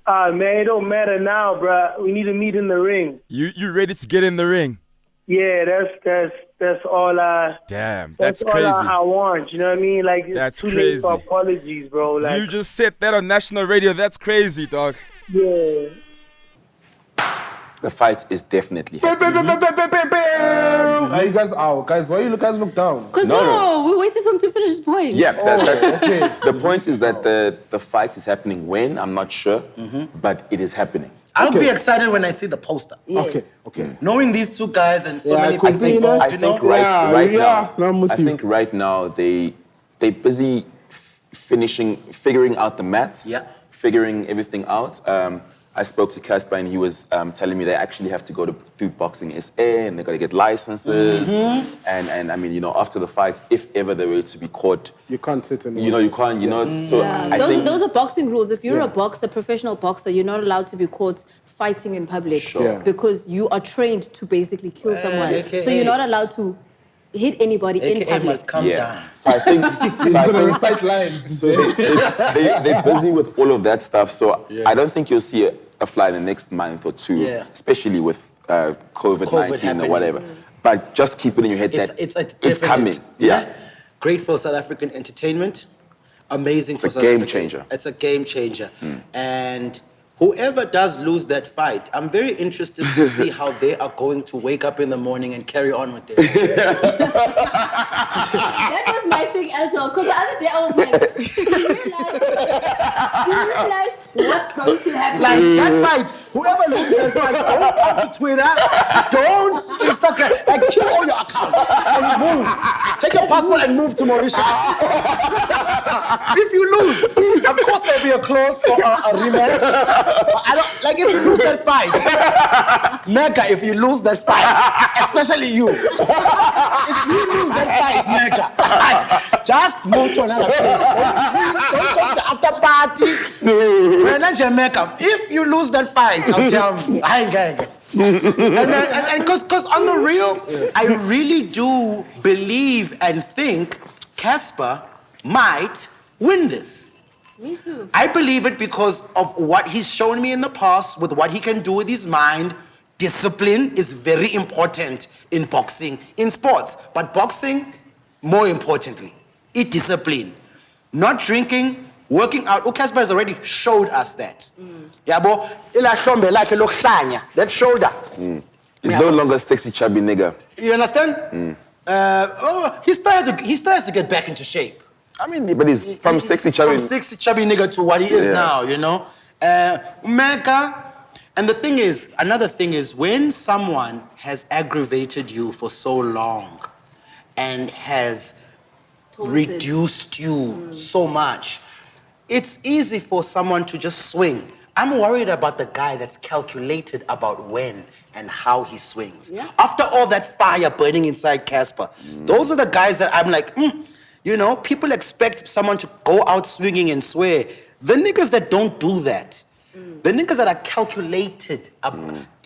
Man, it don't matter now, bruh. We need to meet in the ring. You ready to get in the ring? Yeah, that's all Damn, that's that's all crazy. I want. You know what I mean? Like it's That's too late for crazy. apologies, bro. Like You just said that on national radio. That's crazy, dog. yeah. The fight is definitely happening. Are you guys out? Guys, why you guys look down? Because No. we're waiting for him to finish his point. Yeah, that's okay. the point is that the fight is happening when, I'm not sure, but it is happening. I'll Okay. be excited when I see the poster. Yes. Okay. Knowing these two guys and so Yeah, many I could people see that. involved, I you think know? right yeah, no, I'm now, with I you. think right now they're busy figuring out the maths, Yeah. figuring everything out. I spoke to Cassper and he was telling me they actually have to go through Boxing SA and they got to get licenses. And I mean, you know, after the fight, if ever they were to be caught, You can't sit in you know, you can't, you know. So Yeah. I think Those are boxing rules. If you're Yeah. a boxer, professional boxer, you're not allowed to be caught fighting in public Sure. Yeah. because you are trained to basically kill someone. AKA. So you're not allowed to hit anybody in AKA public. must come yeah. down. So I think, He's so I gonna think recite lines. they're busy with all of that stuff. So I don't think you'll see a fly in the next month or two, Yeah. especially with COVID-19 or happening. whatever. But just keep it in your head that It's it's coming. definite. Yeah. Great for South African entertainment. Amazing for a South game African. changer. It's a game changer. And whoever does lose that fight, I'm very interested to see how they are going to wake up in the morning and carry on with their lives. That was my thing as well. Because the other day I was like, do you realize what's going to happen? Like that fight, whoever loses that fight, don't come to Twitter. Don't Instagram. Like, kill all your accounts and move. Take your passport and move to Mauritius. If you lose, of course there'll be a clause for a rematch. But I don't like if you lose that fight. Mega, if you lose that fight, especially you. If you lose that fight, Mega, just move to another place. Don't go to the after party. We're not Jamaica. If you lose that fight, I'll tell you, I ain't going. And because on the real, I really do believe and think Cassper might win this. Me too. I believe it because of what he's shown me in the past with what he can do with his mind. Discipline is very important in boxing, in sports. But boxing, more importantly, it's discipline. Not drinking, working out. Cassper has already showed us that. Yabo, that shoulder. He's no longer sexy, chubby nigga. You understand? He still has to get back into shape. I mean, but he's from sexy, chubby. From sexy, chubby nigga to what he is now, you know? Mega. And the thing is, another thing is, when someone has aggravated you for so long and has reduced you so much, it's easy for someone to just swing. I'm worried about the guy that's calculated about when and how he swings. Yeah. After all that fire burning inside Cassper, those are the guys that I'm like, you know, people expect someone to go out swinging and swear. The niggas that don't do that, the niggas that are calculated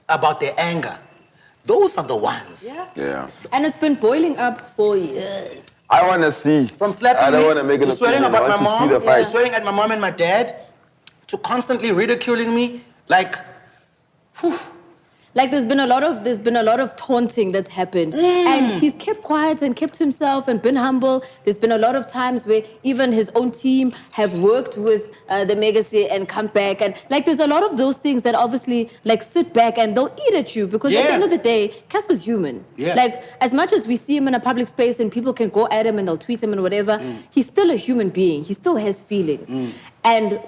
about their anger, those are the ones. Yeah. And it's been boiling up for years. I want to see. From slapping I don't me want to make to an swearing opinion. about I my want to see mom, the fight. to swearing at my mom and my dad, to constantly ridiculing me, like, whew. Like there's been a lot of taunting that's happened, and he's kept quiet and kept to himself and been humble. There's been a lot of times where even his own team have worked with the Megacy and come back, and like there's a lot of those things that obviously like sit back and they'll eat at you because at the end of the day, Casper's human. Yeah. Like as much as we see him in a public space and people can go at him and they'll tweet him and whatever, he's still a human being. He still has feelings, and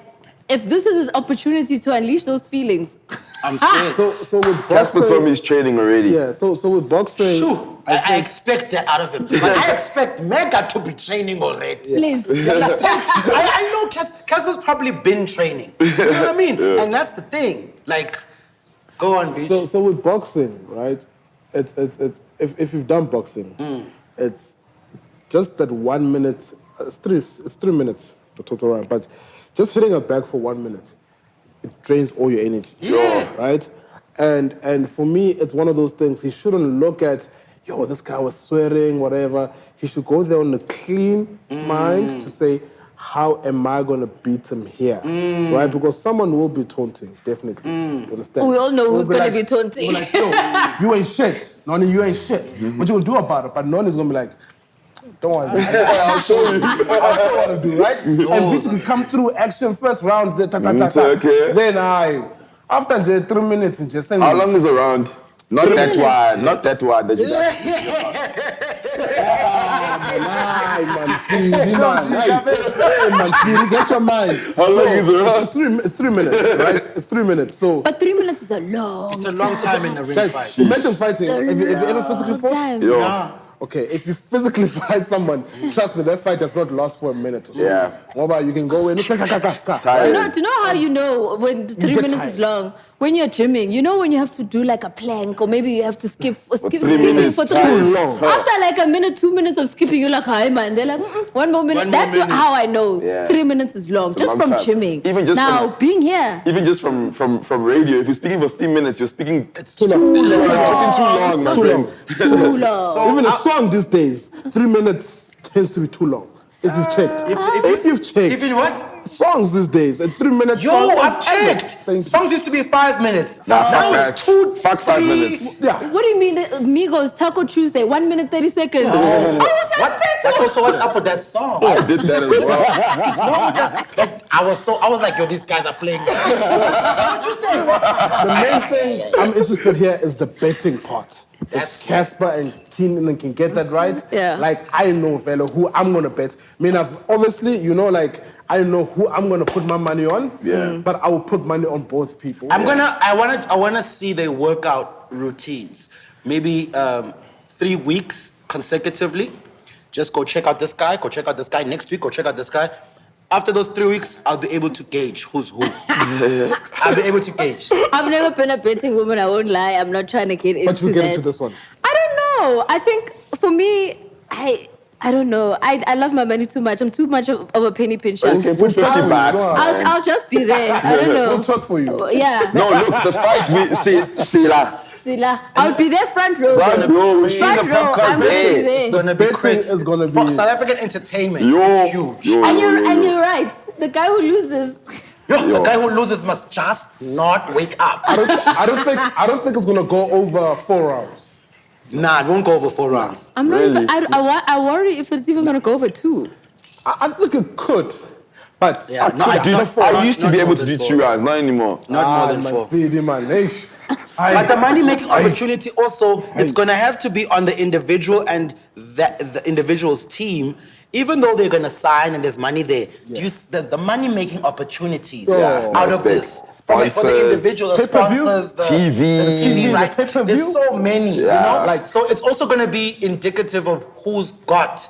if this is his opportunity to unleash those feelings. I'm scared. So with Cassper boxing, told me he's training already. yeah. So with boxing, Sure, I expect that out of him. But I expect Mega to be training already. Please. You understand? I know Casper's probably been training. You know what I mean? And that's the thing. Like, go on, Vich. So with boxing, right? It's if you've done boxing, it's just that 1 minute. It's 3 minutes the total round, but just hitting a bag for 1 minute, it drains all your energy. Yeah. Right? And for me, it's one of those things. He shouldn't look at, yo, this guy was swearing, whatever. He should go there on a clean mind to say, how am I going to beat him here? Right? Because someone will be taunting, definitely. You understand? We all know who's They'll going to like- be taunting. they'll be like, yo, you ain't shit. Noni, you ain't shit. What you gonna do about it? But Noni's gonna be like, don't worry. I'll show you. I'll show you what to do, right? And Vich can come through action first round. Okay. Then after 3 minutes, just saying. How long is a round? Not that one. Not that one. That you got. Man, Speedy, man, Speedy, get your mind. How long is a round? It's 3 minutes, right? It's 3 minutes. So, But 3 minutes is a long It's a long time in the ring guys, fight. imagine fighting. Have you ever physically fought? time. Yo. Okay, if you physically fight someone, trust me, that fight does not last for a minute or so. Yeah. What about you can go in, Do you know how you know when 3 get minutes is tired. long? When you're gymming, you know when you have to do like a plank or maybe you have to skip 3 skipping minutes, for 3 too minutes. long. After like a minute, 2 minutes of skipping, you're like, hi man. They're like, one more minute. One more That's minute. how I know Yeah. 3 minutes is long. It's a Just long from time. gymming. Even just now, from- being here. Even just from radio, if you're speaking for 3 minutes, you're speaking. It's too long. You're talking too long, my Too friend. long. Too long. Even a song these days, 3 minutes tends to be too long. If you've checked. If you've checked. Even what? Songs these days, a 3 minute Yo, song. I've is checked. Thank you. Songs used to be 5 minutes. Nah, Now fuck it's that. 2, Fuck 5 3. minutes. Yeah. What do you mean, Migos, Taco Tuesday, 1 minute, 30 seconds? I was like, What? that's Also, what's up with that song? I did that as well. What's wrong with that? Like, I was like, yo, these guys are playing. What you think? The main thing I'm interested here is the betting part. That's if Cassper and Keenan can get that right, Yeah. like I know, fellow, who I'm gonna bet. I mean, obviously, you know, like I know who I'm gonna put my money on. Yeah. But I will put money on both people. I wanna see their workout routines. Maybe 3 weeks consecutively. Just go check out this guy, go check out this guy. Next week, go check out this guy. After those 3 weeks, I'll be able to gauge who's who. I'll be able to gauge. I've never been a betting woman, I won't lie. I'm not trying to get into that. But you get into this one. I don't know. I think for me, I don't know. I love my money too much. I'm too much of a penny pincher. Okay, put 50 bucks. I'll just be there. I don't know. We'll talk for you. Yeah. No, look, the fight we see la. Sila, I'll be there front row. Front row, we've seen Front the row, I'm POPcast going to be there. there. It's gonna be Betting crazy. is gonna For be- South African entertainment. Yo, It's huge. yo, And yo, yo. you're right. The guy who loses. The guy who loses must just not wake up. I don't think it's gonna go over 4 rounds. Nah, it won't go over 4 rounds. I'm not Really? even. I worry if it's even gonna go over 2. I think it could, but Yeah, no, I do not. I used to be not able more to than do 4. 2 rounds, not anymore. Not more than man, 4. Speedy man. Eish. But the money-making opportunity also, it's going to have to be on the individual and the individual's team. Even though they're going to sign and there's money there, the money-making opportunities Yeah, out that's of big. this, for the Sponsors, individual, the pay-per-view, sponsors, the TV, TV rights, pay-per-view. there's so many, you Yeah. know? Like, so it's also going to be indicative of who's got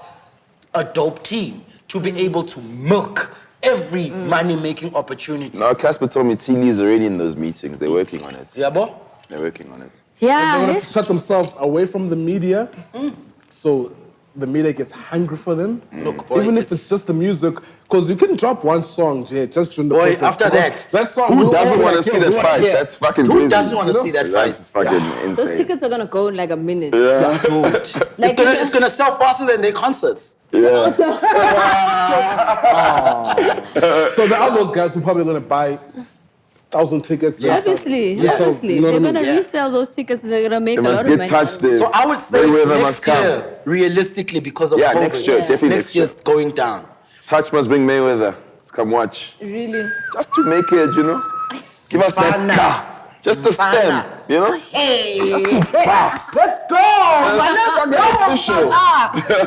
a dope team to be able to milk every money-making opportunity. No, Cassper told me T-Lee's already in those meetings. They're working on it. Yeah, boy? They're working on it. They Yeah. want to shut themselves away from the media, so the media gets hungry for them. Look, boy, even if it's just the music, because you can drop one song, Jay, just during the Boy, process, after because that, song. Who will doesn't all want to like, see yo, that we wanna fight? hear. That's fucking Who crazy. doesn't want to see that fight? That's fucking Those insane. tickets are gonna go in like a minute. Yeah. Dude, Like, it's gonna sell faster than their concerts. Yeah. So there are those guys who probably going to buy 1,000 tickets. Yeah. Obviously, Yeah. obviously, You know what they're I mean? gonna Yeah. resell those tickets and they're gonna make They a must lot of get money. touched there. So I would say Mayweather next must come. year, realistically, because of Yeah, COVID. next year, definitely next year. year's going down. Touch must bring Mayweather. Let's come watch. Really? Just to make it, you know. Give us that Fana. car. Just the Fana. stem, you know. Hey, let's go! fucking Come on, official.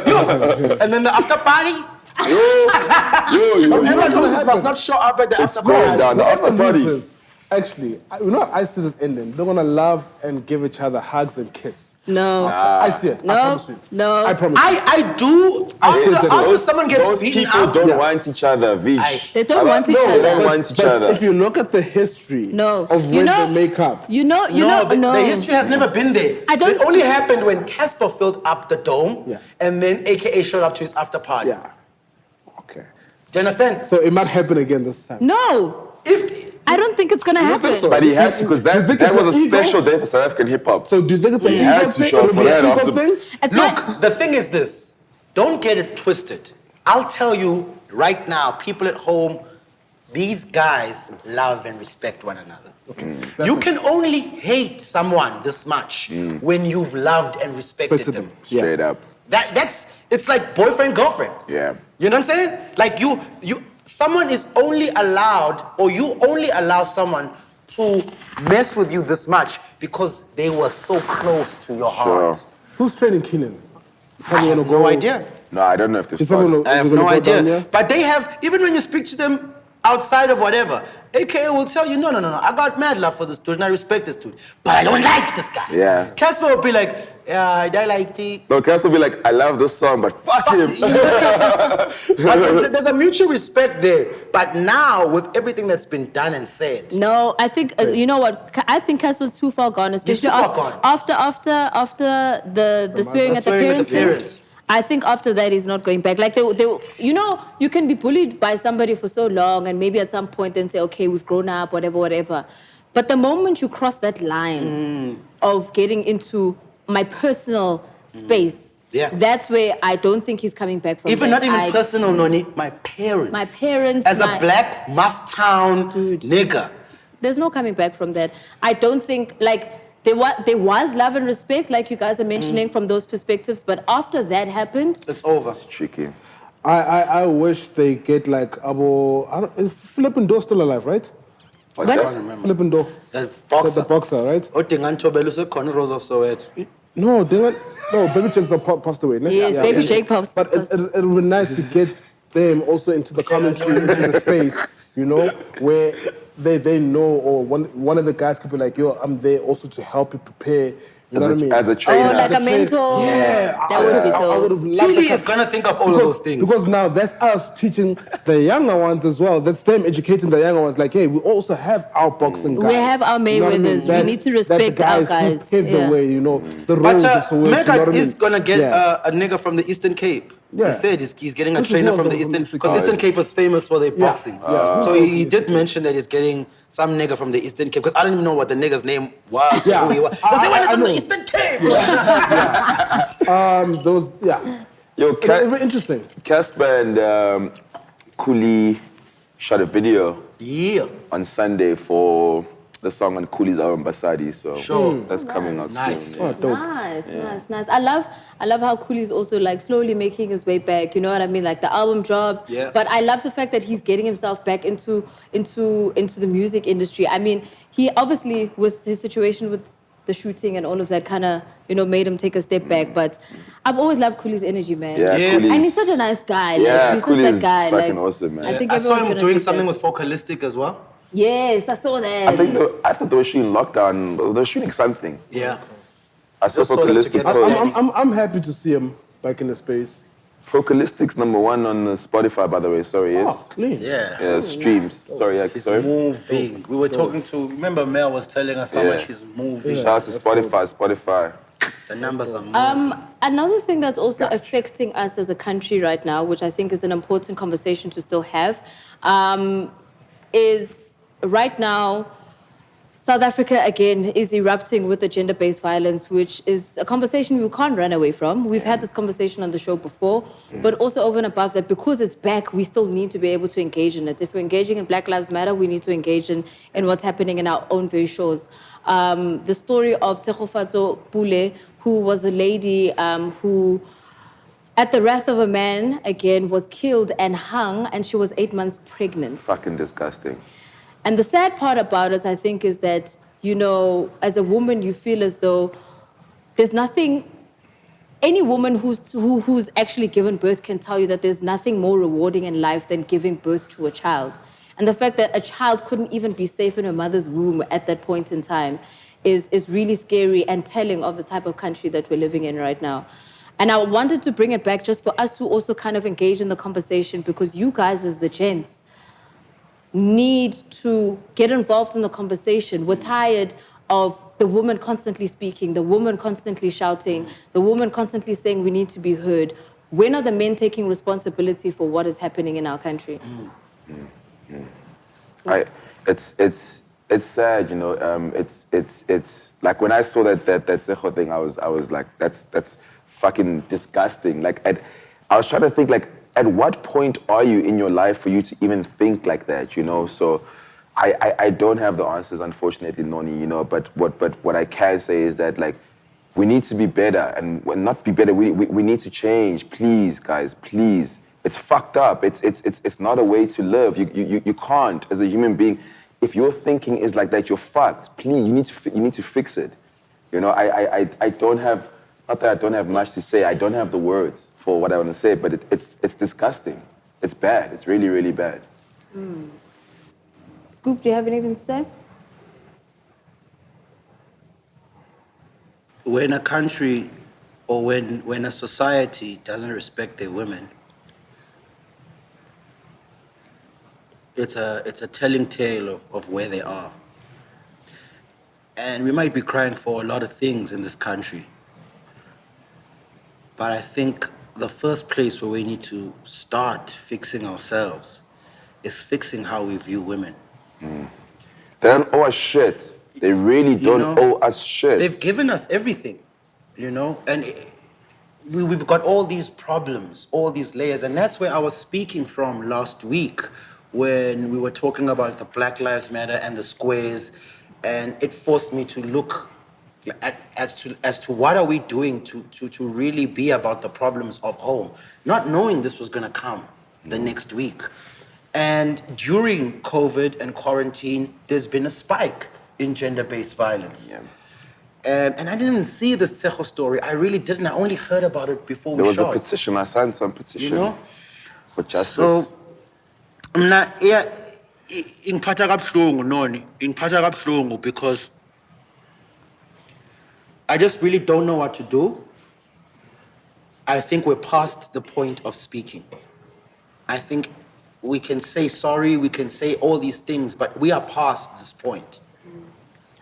Yo, and then the after party. Yo. Whoever loses must not show up at the after going party. down. The after Whoever party. loses, actually, you know what I see this ending? They're going to love and give each other hugs and kiss. No. I see it. I No, promise you. no. I promise you. I do. said that After Those- someone gets those beaten people up, don't want each other, Vij. They don't want each No, they don't other. want each But other. if you look at the history No. of You when know- they make up, You know, the history has never been there. I don't- It only happened when Cassper filled up the dome, Yeah. and then AKA showed up to his after party. yeah. Okay. Do you understand? So it might happen again this time. No. If I don't think it's gonna happen. so? But he had to, because You that think was it's a an ego? special day for South African hip hop. So do you think it's an He ego had to thing? show up It'll for be an that ego after- thing? It's look, not. the thing is this. Don't get it twisted. I'll tell you right now, people at home, these guys love and respect one another. You can only hate someone this much when you've loved and respected Respected them. them. Straight up. It's like boyfriend, girlfriend. Yeah. You know what I'm saying? Like someone is only allowed, or you only allow someone to mess with you this much because they were so close to your heart. Sure. Who's training Keenan? I have no idea. No, I don't know if they've He's probably started. I have is it no gonna go idea. down, yeah? But they have, even when you speak to them outside of whatever, AKA will tell you, no, I got mad love for this dude and I respect this dude, but I don't like this guy. Yeah. Cassper will be like, yeah, I don't like the. No, Cass will be like, I love this song, but fuck him. But there's a mutual respect there. But now, with everything that's been done and said, No, I think you know what? I think Casper's too far gone, especially too far gone. after the swearing at the swearing at parents. the parents. I think after that he's not going back. Like you know, you can be bullied by somebody for so long, and maybe at some point then say, okay, we've grown up, whatever. But the moment you cross that line of getting into my personal space, Yeah. that's where I don't think he's coming back from. even that. not even personal, Noni, my parents. My parents, As a my- black muff town nigga. There's no coming back from that. I don't think, like, there was love and respect, like you guys are mentioning from those perspectives, but after that happened, It's over. Tricky. I wish they get like is Philippine Do still alive, right? I can't remember. Philippine Do. The boxer. The boxer, right? Otingan Tobelu Rose of Soweto. No, Baby Jake's passed away. No? Yes, Baby Jake passed. But it would be nice to get them also into the commentary, into the space, you know, where they know, or one of the guys could be like, yo, I'm there also to help you prepare. You know what I mean? As a trainer. Oh, like a mentor. Yeah, That would be I would dope. have loved Chile that. is gonna think of all of those things. Because now that's us teaching the younger ones as well. That's them educating the younger ones. Like, hey, we also have our boxing guys. We have our You know what I mean? Mayweathers. We need to respect that our the guys. guys. Who paved Yeah. the way, you know, the But roads of Soweto, you know what I Makhathini mean? is gonna get Yeah. a nigga from the Eastern Cape. Yeah. He said he's getting a Which trainer was from the from Eastern, Eastern because Cape. Eastern Cape was famous for their boxing. Yeah. So he did mention that he's getting some nigga from the Eastern Cape, because I don't even know what the nigga's name was. Yeah. Who he was. Was he I from the know. Eastern Cape? Those, Yo, It was very interesting. Cassper and Cooley shot a video Yeah. on Sunday for the song on Cooley's album Basadi, so Sure. that's coming out Nice. soon. Oh, dope. Nice. I love how Cooley's also like slowly making his way back. You know what I mean? Like the album dropped. Yeah. But I love the fact that he's getting himself back into the music industry. I mean, he obviously with his situation with the shooting and all of that kind of, you know, made him take a step back. But I've always loved Cooley's energy, man. Yeah, Yeah. Cooley's, And he's such a nice guy. Yeah, Like, he's just Cooley's that guy. fucking Like, awesome, man. I think I saw everyone's him gonna doing take something that. with Focalistic as well. Yes, I saw that. I thought they were shooting lockdown. They were shooting something. Yeah. I saw Just saw them Focalistic together. post. I'm happy to see him back in the space. Focalistic's #1 on Spotify, by the way. Sorry, yes. Oh, clean. Yeah. Yeah, streams. Sorry, yeah, He's sorry. moving. We were talking to, remember Mel was telling us how Yeah. much he's moving. Shout out to Spotify. The numbers are moving. Another thing that's also affecting us as a country right now, which I think is an important conversation to still have, is right now, South Africa, again, is erupting with the gender-based violence, which is a conversation we can't run away from. We've had this conversation on the show before, but also over and above that, because it's back, we still need to be able to engage in it. If we're engaging in Black Lives Matter, we need to engage in what's happening in our own very shores. The story of Tsegofatso Pule, who was a lady who, at the wrath of a man, again, was killed and hung, and she was 8 months pregnant. Fucking disgusting. And the sad part about it, I think, is that, you know, as a woman, you feel as though there's nothing, any woman who's actually given birth can tell you that there's nothing more rewarding in life than giving birth to a child. And the fact that a child couldn't even be safe in her mother's womb at that point in time is really scary and telling of the type of country that we're living in right now. And I wanted to bring it back just for us to also kind of engage in the conversation, because you guys as the gents need to get involved in the conversation. We're tired of the woman constantly speaking, the woman constantly shouting, the woman constantly saying we need to be heard. When are the men taking responsibility for what is happening in our country? It's sad, you know. It's like when I saw that Tseho thing, I was like, that's fucking disgusting. Like I was trying to think, like, at what point are you in your life for you to even think like that, you know? So I don't have the answers, unfortunately, Noni, you know, but what I can say is that, like, we need to be better, and not be better, we need to change. Please, guys, please. It's fucked up. It's not a way to live. You can't, as a human being, if your thinking is like that, you're fucked. Please, you need to fix it. You know, I don't have, not that I don't have much to say, I don't have the words for what I want to say, but it's disgusting. It's bad. It's really, really bad. Scoop, do you have anything to say? When a country or when a society doesn't respect their women, it's a telling tale of where they are. And we might be crying for a lot of things in this country, but I think the first place where we need to start fixing ourselves is fixing how we view women. They don't owe us shit. They really don't owe us shit. They've given us everything, you know, and we've got all these problems, all these layers, and that's where I was speaking from last week when we were talking about the Black Lives Matter and the squares, and it forced me to look as to what are we doing to really be about the problems of home, not knowing this was going to come the next week. And during COVID and quarantine, there's been a spike in gender-based violence. Yeah. And I didn't see this Tsecho story. I really didn't. I only heard about it before There we was shot. a petition. I signed some petition You know? for justice. So, mna ingiphatha kabuhlungu noni, ingiphatha kabuhlungu because I just really don't know what to do. I think we're past the point of speaking. I think we can say sorry, we can say all these things, but we are past this point.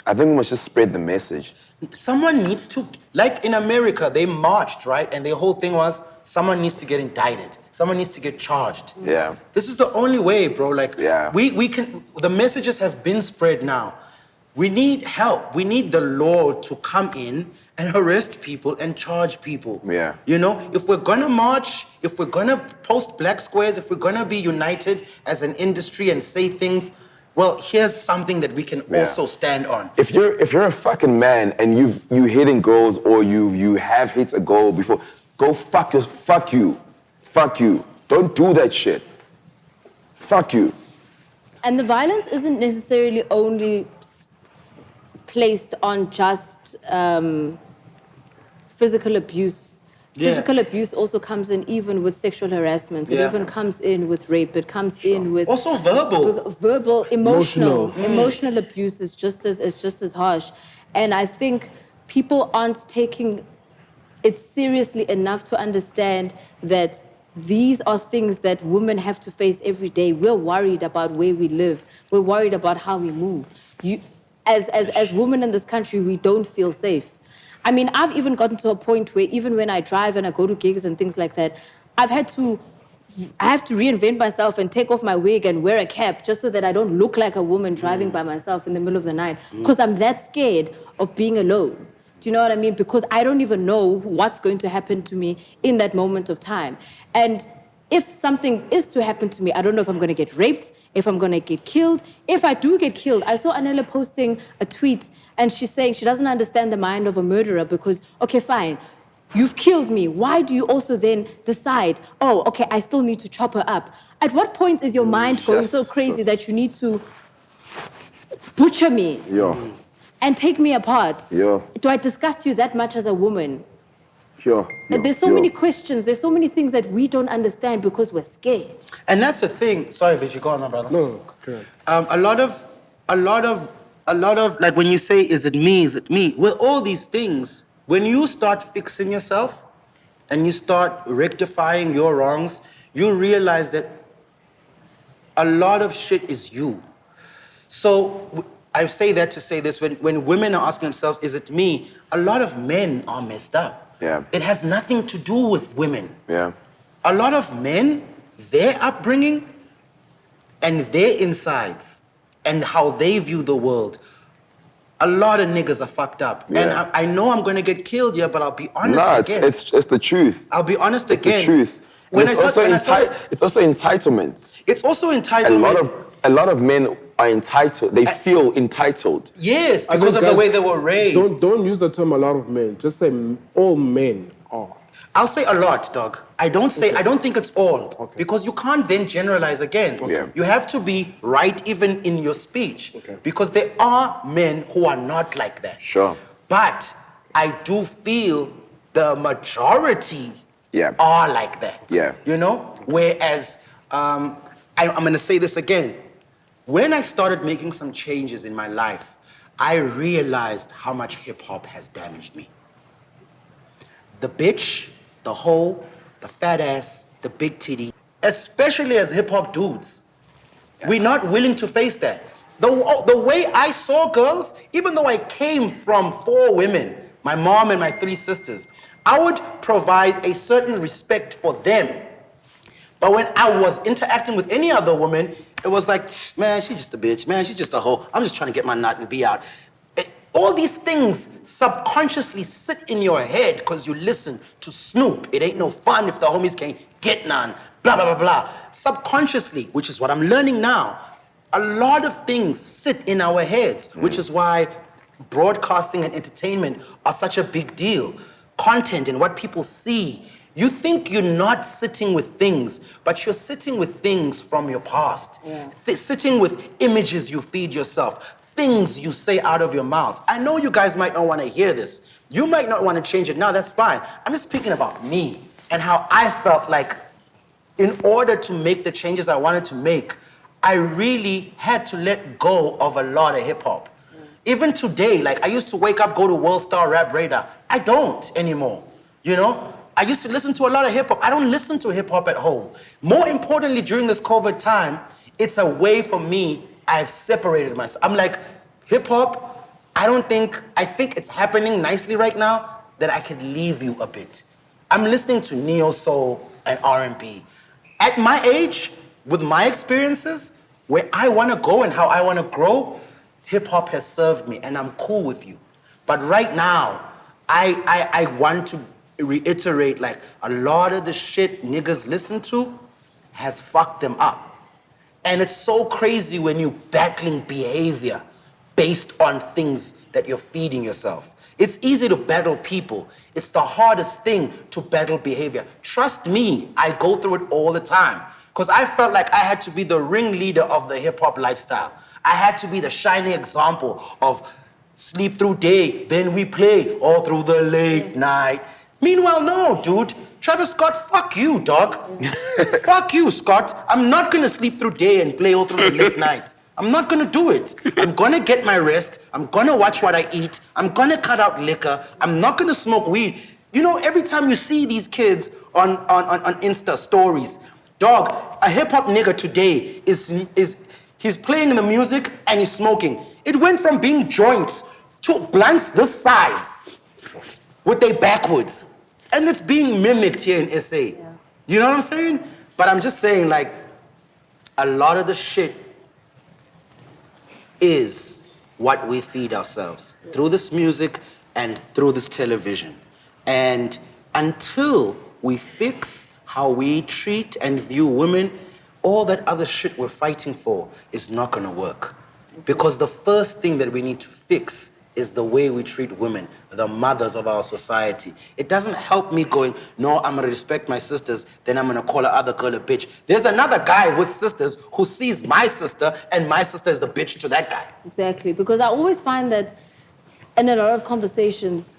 I think we must just spread the message. Someone needs to, like in America, they marched, right? And their whole thing was, someone needs to get indicted. Someone needs to get charged. Yeah. This is the only way, bro. Like, Yeah. we can, the messages have been spread now. We need help. We need the law to come in and arrest people and charge people. Yeah. You know, if we're gonna march, if we're gonna post black squares, if we're gonna be united as an industry and say things, well, here's something that we can also stand on. If you're a fucking man and you hitting girls or you have hit a girl before, go fuck you. Don't do that shit. Fuck you. And the violence isn't necessarily only placed on just physical abuse. Yeah. Physical abuse also comes in even with sexual harassment. It Yeah. even comes in with rape. It comes in with Also verbal. verbal, emotional abuse is just as harsh. And I think people aren't taking it seriously enough to understand that these are things that women have to face every day. We're worried about where we live. We're worried about how we move. As women in this country, we don't feel safe. I mean, I've even gotten to a point where even when I drive and I go to gigs and things like that, I have to reinvent myself and take off my wig and wear a cap just so that I don't look like a woman driving by myself in the middle of the night because I'm that scared of being alone. Do you know what I mean? Because I don't even know what's going to happen to me in that moment of time. And if something is to happen to me, I don't know if I'm going to get raped, if I'm going to get killed. If I do get killed, I saw Anela posting a tweet and she's saying she doesn't understand the mind of a murderer because, okay, fine, you've killed me. Why do you also then decide, oh, okay, I still need to chop her up? At what point is your mind going so crazy that you need to butcher me and take me apart? Do I disgust you that much as a woman? There's so many questions, there's so many things that we don't understand because we're scared. And that's the thing. Sorry, Vish, go on, my brother. No, correct. A lot of, like when you say, is it me? With all these things, when you start fixing yourself and you start rectifying your wrongs, you realize that a lot of shit is you. So I say that to say this, when women are asking themselves, is it me? A lot of men are messed up. Yeah. It has nothing to do with women. Yeah. A lot of men, their upbringing and their insides and how they view the world, a lot of niggas are fucked up. Yeah. And I know I'm gonna get killed here, but I'll be honest again. It's the truth. I'll be honest It's again. the truth. When It's I also started- it's also entitlement. It's also entitlement. A lot of men are entitled. They feel entitled. Yes, I because think, of the guys, way they were raised. Don't use the term a lot of men. Just say all men are. I'll say a lot, dog. I don't think it's all. Okay. Because you can't then generalize again. Yeah. You have to be right even in your speech. Okay. Because there are men who are not like that. Sure. But I do feel the majority Yeah. are like that. Yeah. You know? Whereas, I'm gonna say this again. When I started making some changes in my life, I realized how much hip hop has damaged me. The bitch, the hoe, the fat ass, the big titty, especially as hip hop dudes. We're not willing to face that. The way I saw girls, even though I came from 4 women, my mom and my 3 sisters, I would provide a certain respect for them. But when I was interacting with any other woman, it was like, man, she's just a bitch. Man, she's just a hoe. I'm just trying to get my nut and be out. All these things subconsciously sit in your head because you listen to Snoop. It ain't no fun if the homies can't get none. Blah, blah, blah, blah. Subconsciously, which is what I'm learning now, a lot of things sit in our heads, which is why broadcasting and entertainment are such a big deal. Content and what people see. You think you're not sitting with things, but you're sitting with things from your past. Sitting with images you feed yourself. things you say out of your mouth. I know you guys might not want to hear this. You might not want to change it now, that's fine. I'm just speaking about me and how I felt like in order to make the changes I wanted to make, I really had to let go of a lot of hip hop. Even today, like I used to wake up, go to World Star Rap Radar. I don't anymore, you know? I used to listen to a lot of hip hop. I don't listen to hip hop at home. More importantly, during this COVID time, it's a way for me, I've separated myself. I'm like, hip hop, I think it's happening nicely right now that I could leave you a bit. I'm listening to neo soul and R&B. At my age, with my experiences, where I want to go and how I want to grow, hip hop has served me and I'm cool with you. But right now, I want to reiterate, like, a lot of the shit niggas listen to has fucked them up. And it's so crazy when you're battling behavior based on things that you're feeding yourself. It's easy to battle people. It's the hardest thing to battle behavior. Trust me, I go through it all the time. Because I felt like I had to be the ringleader of the hip-hop lifestyle. I had to be the shining example of sleep through day, then we play all through the late night. Meanwhile, no, dude. Travis Scott, fuck you, dog. Fuck you, Scott. I'm not gonna sleep through day and play all through the late night. I'm not gonna do it. I'm gonna get my rest. I'm gonna watch what I eat. I'm gonna cut out liquor. I'm not gonna smoke weed. You know, every time you see these kids on Insta stories, dog, a hip-hop nigga today he's playing the music and he's smoking. It went from being joints to blunts this size with they backwards. And it's being mimicked here in SA. Yeah. You know what I'm saying? But I'm just saying, like, a lot of the shit is what we feed ourselves through this music and through this television. And until we fix how we treat and view women, all that other shit we're fighting for is not gonna work. Because the first thing that we need to fix is the way we treat women, the mothers of our society. It doesn't help me going, no, I'm gonna respect my sisters, then I'm gonna call a other girl a bitch. There's another guy with sisters who sees my sister, and my sister is the bitch to that guy. Exactly, because I always find that in a lot of conversations,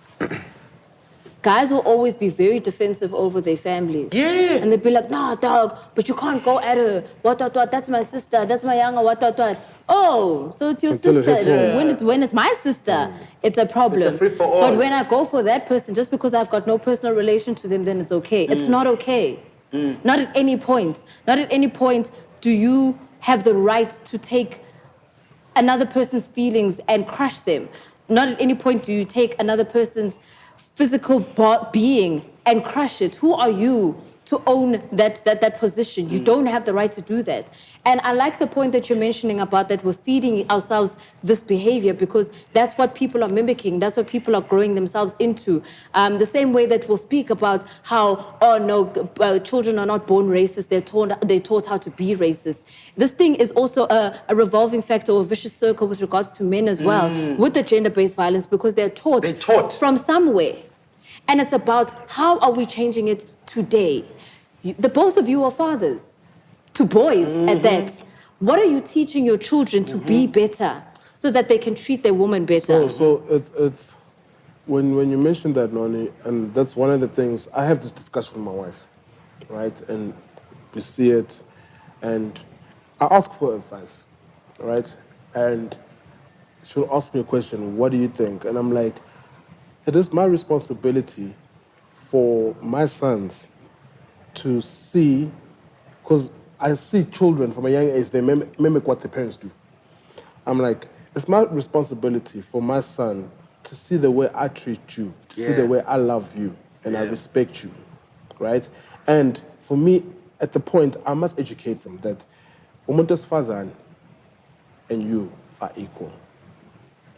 guys will always be very defensive over their families. Yeah. And they'll be like, no, dog, but you can't go at her. What, that's my sister, that's my younger, what. Oh, so it's your sister. When it's my sister, it's a problem. It's a free for all. But when I go for that person, just because I've got no personal relation to them, then it's okay. It's not okay. Not at any point. Not at any point do you have the right to take another person's feelings and crush them. Not at any point do you take another person's physical being and crush it. Who are you to own that position? You don't have the right to do that. And I like the point that you're mentioning about that we're feeding ourselves this behavior because that's what people are mimicking. That's what people are growing themselves into. The same way that we'll speak about how, oh no, children are not born racist. They're taught how to be racist. This thing is also a revolving factor or a vicious circle with regards to men as well with the gender-based violence because they're taught from somewhere. And it's about how are we changing it today? The both of you are fathers to boys at that. What are you teaching your children to be better so that they can treat their woman better? So it's when you mentioned that, Noni, and that's one of the things, I have this discussion with my wife, right? And we see it, and I ask for advice, right? And she'll ask me a question, what do you think? And I'm like, it is my responsibility for my sons to see, because I see children from a young age, they mimic what their parents do. I'm like, it's my responsibility for my son to see the way I treat you, to see the way I love you, and I respect you, right? And for me, at the point, I must educate them that umuntu wesifazane and you are equal,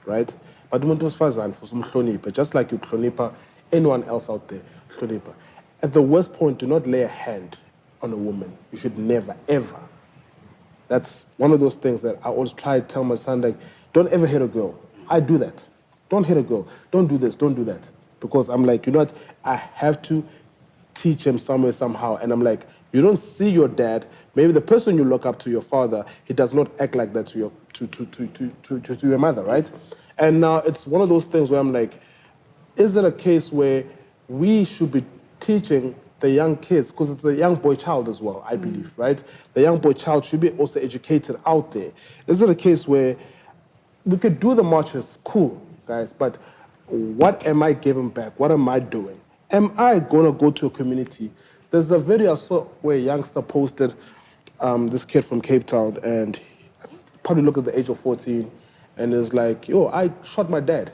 right? But umuntu wesifazane for some hlonipha, just like you hlonipha anyone else out there, hlonipha. At the worst point, do not lay a hand on a woman. You should never, ever. That's one of those things that I always try to tell my son, like, don't ever hit a girl. I do that. Don't hit a girl. Don't do this, don't do that. Because I'm like, you know what? I have to teach him somewhere, somehow. And I'm like, You don't see your dad. Maybe the person you look up to, your father, he does not act like that to your mother, right? And now it's one of those things where I'm like, is it a case where we should be teaching the young kids, because it's the young boy child as well, I believe, right? The young boy child should be also educated out there. Is it a case where we could do the marches, cool, guys, but what am I giving back? What am I doing? Am I gonna go to a community? There's a video I saw where a youngster posted, this kid from Cape Town, and probably look at the age of 14, and is like, yo, I shot my dad.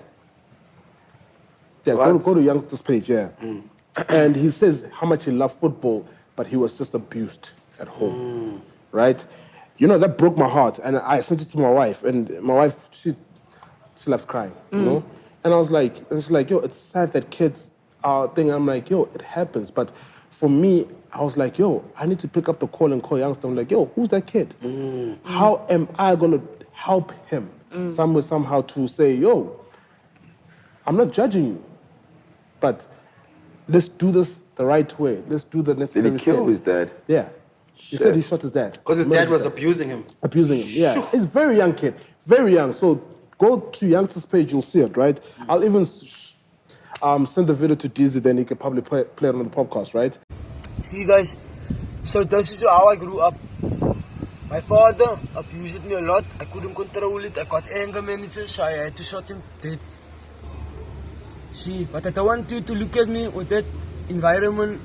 Yeah, go to youngster's page, yeah. And he says how much he loved football, but he was just abused at home, right? You know, that broke my heart, and I sent it to my wife, and my wife, she loves crying, you know? And I was like, yo, it's sad that kids are thinking, I'm like, yo, it happens, but for me, I was like, yo, I need to pick up the call and call youngster. I'm like, yo, who's that kid? How am I gonna help him somehow to say, yo, I'm not judging you, but let's do this the right way. Let's do the necessary Did he kill his dad? Yeah. He said he shot his dad. Because his dad was abusing him. Abusing him, yeah. He's a very young kid, very young. So go to youngster's page, you'll see it, right? I'll even send the video to Dizzy, then he can probably play it on the podcast, right? See guys, so this is how I grew up. My father abused me a lot. I couldn't control it. I got anger managers, so I had to shot him dead. See, but I don't want you to look at me with that environment,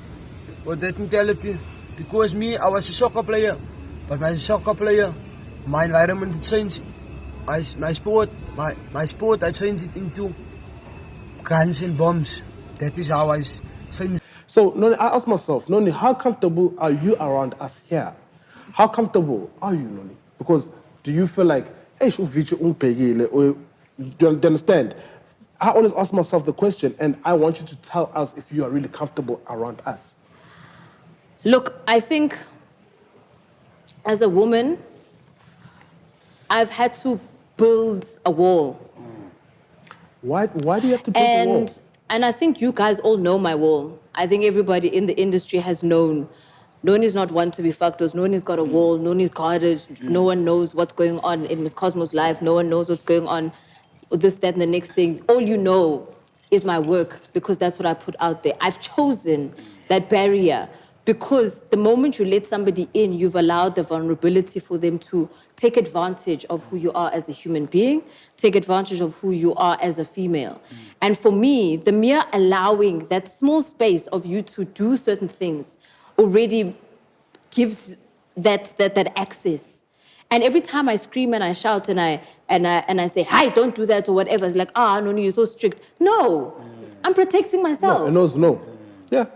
with that mentality. Because me, I was a soccer player. But my soccer player, my environment changed. My sport, I changed it into guns and bombs. That is how I changed. So, Noni, I ask myself, Noni, how comfortable are you around us here? How comfortable are you, Noni? Because do you feel like, hey, do you understand? I always ask myself the question, and I want you to tell us if you are really comfortable around us. Look, I think as a woman, I've had to build a wall. Why do you have to build a wall? And I think you guys all know my wall. I think everybody in the industry has known. Noni's not one to be fucked with. Noni's got a wall. Noni's guarded. No one knows what's going on in Miss Cosmo's life. No one knows what's going on with this, that, and the next thing. All you know is my work, because that's what I put out there. I've chosen that barrier because the moment you let somebody in, you've allowed the vulnerability for them to take advantage of who you are as a human being, take advantage of who you are as a female. And for me, the mere allowing that small space of you to do certain things already gives that access. And every time I scream and I shout and I say, "Hi, don't do that," or whatever, it's like, no, you're so strict. No, I'm protecting myself. No. Yeah.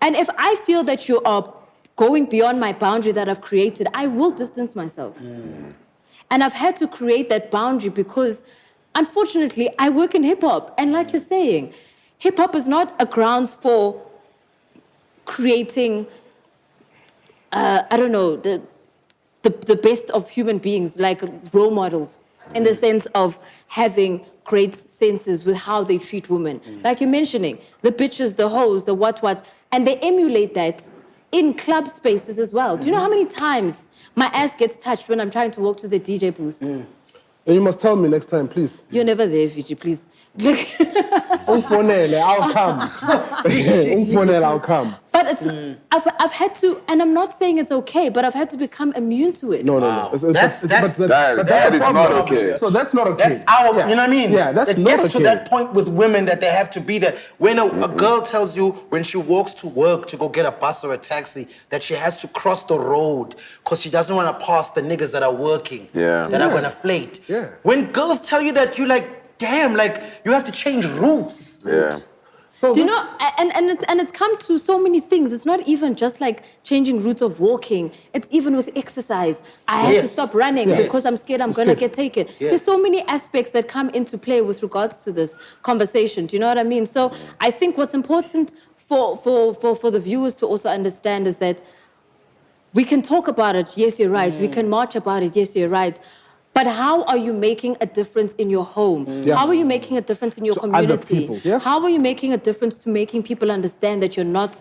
And if I feel that you are going beyond my boundary that I've created, I will distance myself. And I've had to create that boundary because, unfortunately, I work in hip-hop. And like you're saying, hip-hop is not a grounds for creating, the best of human beings, like role models, in the sense of having great senses with how they treat women. Like you're mentioning, the bitches, the hoes, the what, and they emulate that in club spaces as well. Do you know how many times my ass gets touched when I'm trying to walk to the DJ booth? And you must tell me next time, please. You're never there, Vigi, please. Umfonele, I'll come. Umfonele, I'll come. But it's, I've had to, and I'm not saying it's okay, but I've had to become immune to it. No. That is not okay. So that's not okay. That's our, you know what I mean? Yeah, that's it not gets okay. to that point with women that they have to be there. When a girl tells you when she walks to work to go get a bus or a taxi that she has to cross the road because she doesn't want to pass the niggas that are working, that are going to flate. Yeah. When girls tell you that, you're like, damn, like you have to change routes. Yeah. So Do you know, and it's come to so many things. It's not even just like changing routes of walking. It's even with exercise. I have to stop running because I'm scared I'm going to get taken. There's so many aspects that come into play with regards to this conversation. Do you know what I mean? So I think what's important for the viewers to also understand is that we can talk about it. Yes, you're right. We can march about it. Yes, you're right. But how are you making a difference in your home? How are you making a difference in your community? Other people. How are you making a difference to making people understand that you're not...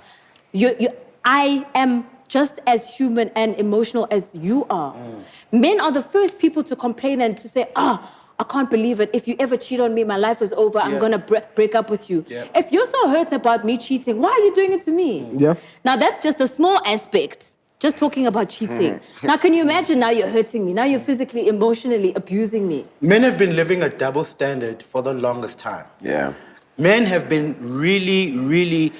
I am just as human and emotional as you are. Men are the first people to complain and to say, I can't believe it. If you ever cheat on me, my life is over. I'm going to break up with you. Yeah. If you're so hurt about me cheating, why are you doing it to me? Yeah. Now, that's just a small aspect. Just talking about cheating. Now, can you imagine now you're hurting me? Now you're physically, emotionally abusing me. Men have been living a double standard for the longest time. Yeah. Men have been really, really,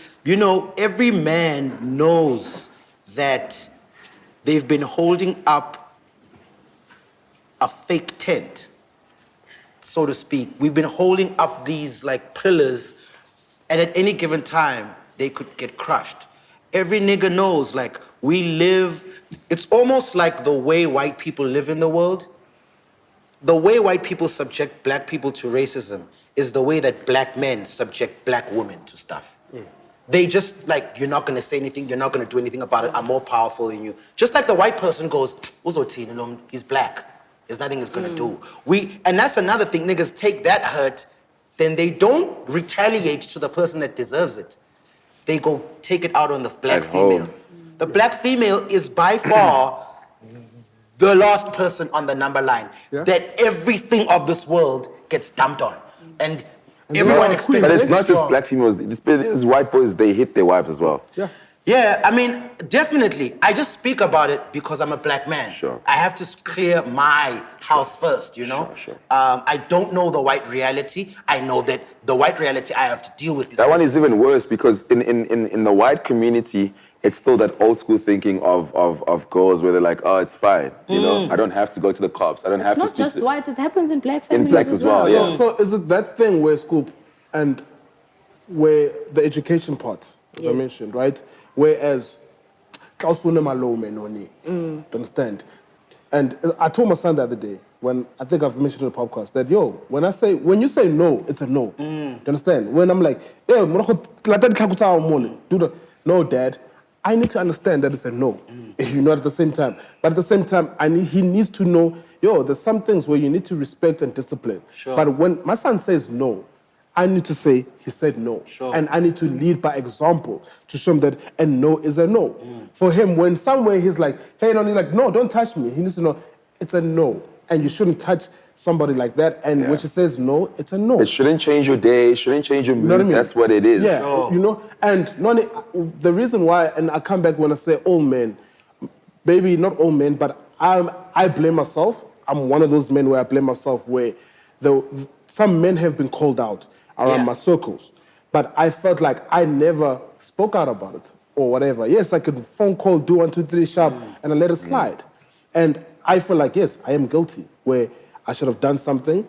every man knows that they've been holding up a fake tent, so to speak. We've been holding up these like pillars, and at any given time, they could get crushed. Every nigga knows, like, we live, it's almost like the way white people live in the world. The way white people subject black people to racism is the way that black men subject black women to stuff. They just, like, you're not gonna say anything, you're not gonna do anything about it, I'm more powerful than you. Just like the white person goes, he's black, there's nothing he's gonna do. And that's another thing, niggas take that hurt, then they don't retaliate to the person that deserves it. They go take it out on the black female. The black female is by far the last person on the number line that everything of this world gets dumped on. And everyone expects. But it's not just black females. It's white boys, they hit their wives as well. Yeah. Yeah, I mean, definitely. I just speak about it because I'm a black man. Sure. I have to clear my house first, you know? Sure. I don't know the white reality. I know that the white reality I have to deal with. That one is even worse because in the white community, it's still that old school thinking of girls where they're like, oh, it's fine. You know, I don't have to go to the cops. I don't have to It's speak not just to... white, it happens in black families black as well, yeah. So is it that thing where Scoop and where the education part, as I Yes. mentioned, right? Whereas, do you understand? And I told my son the other day, when I think I've mentioned in the podcast, that when you say no, it's a no. Do you understand? When I'm like, no, Dad, I need to understand that it's a no. You know, at the same time. But at the same time, he needs to know, there's some things where you need to respect and discipline. Sure. But when my son says no, I need to say, he said no. Sure. And I need to lead by example to show him that a no is a no. For him, when somewhere he's like, hey, no, he's like, no, don't touch me. He needs to know it's a no. And you shouldn't touch somebody like that. And when she says no, it's a no. It shouldn't change your day. It shouldn't change your mood. You know what I mean? That's what it is. Yeah, Sure. And Noni, the reason why, and I come back when I say all men, maybe not all men, but I blame myself. I'm one of those men where I blame myself where some men have been called out around my circles, but I felt like I never spoke out about it or whatever. Yes, I could phone call, do 1, 2, 3 sharp, and I let it slide. And I feel like, yes, I am guilty, where I should have done something,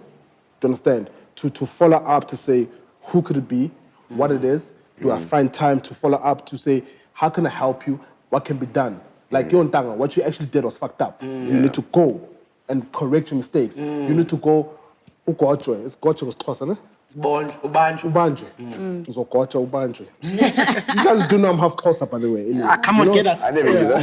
to understand, to follow up, to say, who could it be, what it is, do I find time to follow up, to say, how can I help you, what can be done? Like, Yontanga, what you actually did was fucked up. You need to go and correct your mistakes. You need to go, it's Gocho was Xhosa, ne? Ubanjwe. Uzogotsha ubanjwe. You guys do know I'm half Xhosa, by the way. Anyway. Come on, get us. I never do that.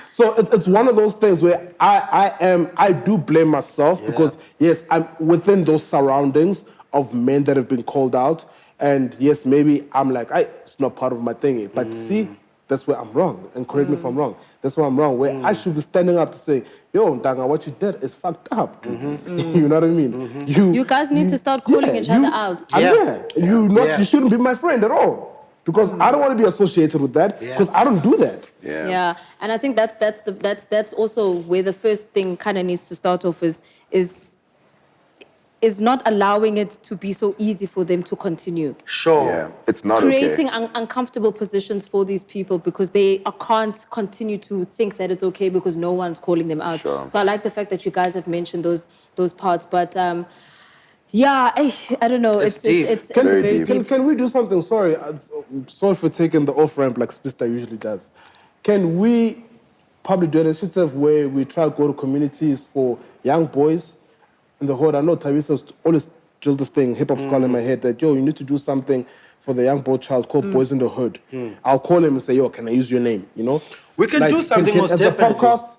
So it's one of those things where I do blame myself because yes, I'm within those surroundings of men that have been called out, and yes, maybe I'm like, it's not part of my thingy. But see, that's where I'm wrong, and correct me if I'm wrong. That's where I'm wrong, where I should be standing up to say, yo, Ndanga, what you did is fucked up. You know what I mean? You guys need to start calling each other out. You shouldn't be my friend at all. Because I don't want to be associated with that, because I don't do that. Yeah, and I think that's also where the first thing kind of needs to start off is not allowing it to be so easy for them to continue. Sure. Yeah, it's not Creating okay. uncomfortable positions for these people because they can't continue to think that it's okay because no one's calling them out. Sure. So I like the fact that you guys have mentioned those parts, but I don't know. It's very deep. Can we do something? Sorry for taking the off ramp like Speedsta usually does. Can we probably do an initiative where we try to go to communities for young boys in the hood? I know Tavisa's always drilled this thing, hip hop scholar in my head, that you need to do something for the young boy child called Boys in the Hood. I'll call him and say, can I use your name? You know, we can do something most as definitely. a podcast,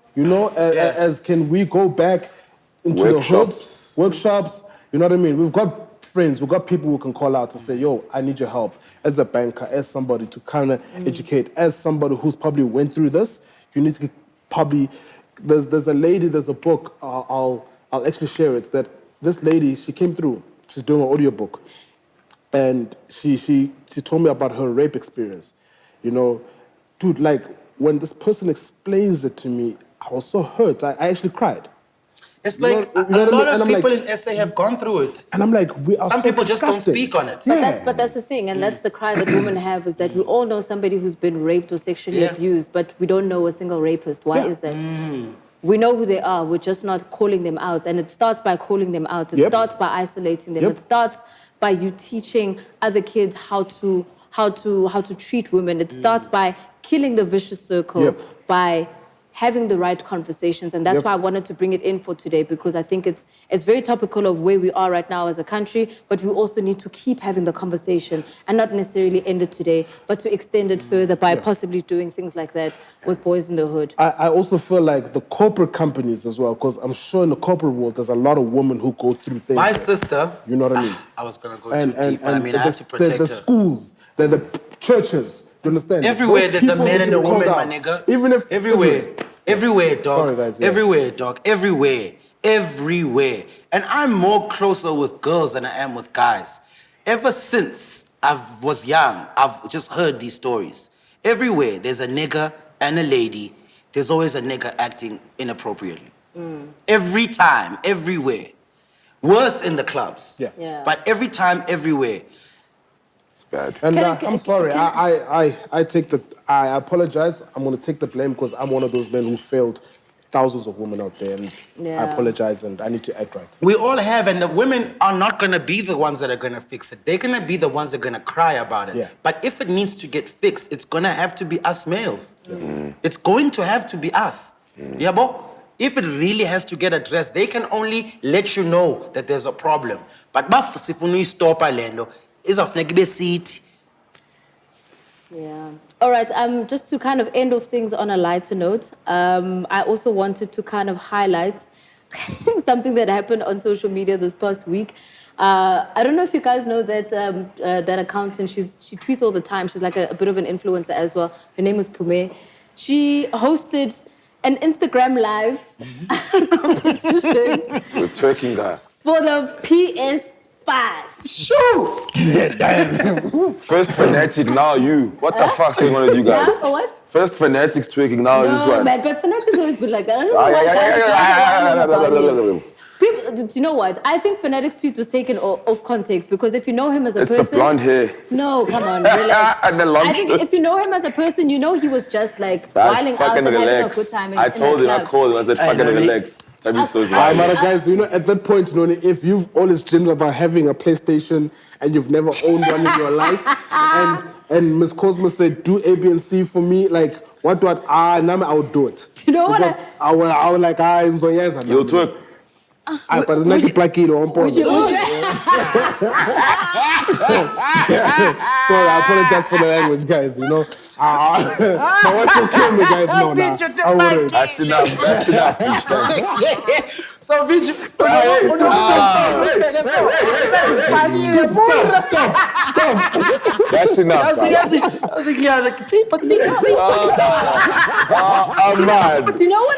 as can we go back into the hoods, workshops. You know what I mean? We've got friends, we've got people who can call out and say, I need your help. as a banker, as somebody to kind of educate, as somebody who's probably went through this, you need to probably, there's a lady, there's a book, I'll actually share it, that this lady, she came through, she's doing an audiobook, and she told me about her rape experience. You know, dude, like, when this person explains it to me, I was so hurt, I actually cried. It's like a lot of people in SA have gone through it. And I'm like, we are Some so people just don't speak on it. But that's the thing, and that's the cry that women have, is that we all know somebody who's been raped or sexually abused, but we don't know a single rapist. Why is that? We know who they are, we're just not calling them out. And it starts by calling them out. It starts by isolating them. It starts by you teaching other kids how to treat women. It starts by killing the vicious circle, by having the right conversations. And that's why I wanted to bring it in for today, because I think it's very topical of where we are right now as a country, but we also need to keep having the conversation and not necessarily end it today, but to extend it further by possibly doing things like that with Boys in the Hood. I also feel like the corporate companies as well, because I'm sure in the corporate world, there's a lot of women who go through things. My sister, you know what I mean? I was going to go too deep, but I mean, I have to protect the her. schools, the churches, do you understand? Everywhere Those there's a people man need and to a be woman, called my out. nigga. Even if Everywhere, dog. Sorry, guys, Everywhere, dog. Everywhere. And I'm more closer with girls than I am with guys. Ever since I was young, I've just heard these stories. Everywhere there's a nigga and a lady, there's always a nigga acting inappropriately. Every time, everywhere. Worse in the clubs. But every time, everywhere. Bad. And I'm sorry, I take I apologize. I'm going to take the blame because I'm one of those men who failed thousands of women out there, and I apologize, and I need to act right. We all have, and the women are not going to be the ones that are going to fix it. They're going to be the ones that are going to cry about it. But if it needs to get fixed, it's going to have to be us males. It's going to have to be us. Yeah, bo? If it really has to get addressed, they can only let you know that there's a problem. But if you stop Lendo, is a flexible seat. Yeah. All right. Just to kind of end off things on a lighter note, I also wanted to kind of highlight something that happened on social media this past week. I don't know if you guys know that that accountant. She tweets all the time. She's like a bit of an influencer as well. Her name is Pume. She hosted an Instagram live competition. We're twerking guy. For the PS5. Sure. First fanatic, now you. What the fuck's going on with you guys? Yeah, for what? First fanatics twerking, now this No, one. man, but Fanatics always been like that. I don't know why guys are about it. People, do you know what? I think Fanatics' tweet was taken off context, because if you know him as a person... It's the blonde hair. No, come on, relax. And the long I think shirt. if you know him as a person, you know he was just like whiling out and having a good time. I told him, I called him, I said, fucking relax. Tell me so Alright, guys, you know, at that point, you know, if you've always dreamed about having a PlayStation and you've never owned one in your life, and Miss Cosmo said, do A, B, and C for me, like, what, I would do it. Do you know what because I would like, so yes. You'll twerk. But it's not plaquito on point. Sorry, I apologize for the language, guys, you know. My wife will kill me, guys. No, I wouldn't. That's enough. That's enough. So, Stop. That's enough. I'm mad. Do you know what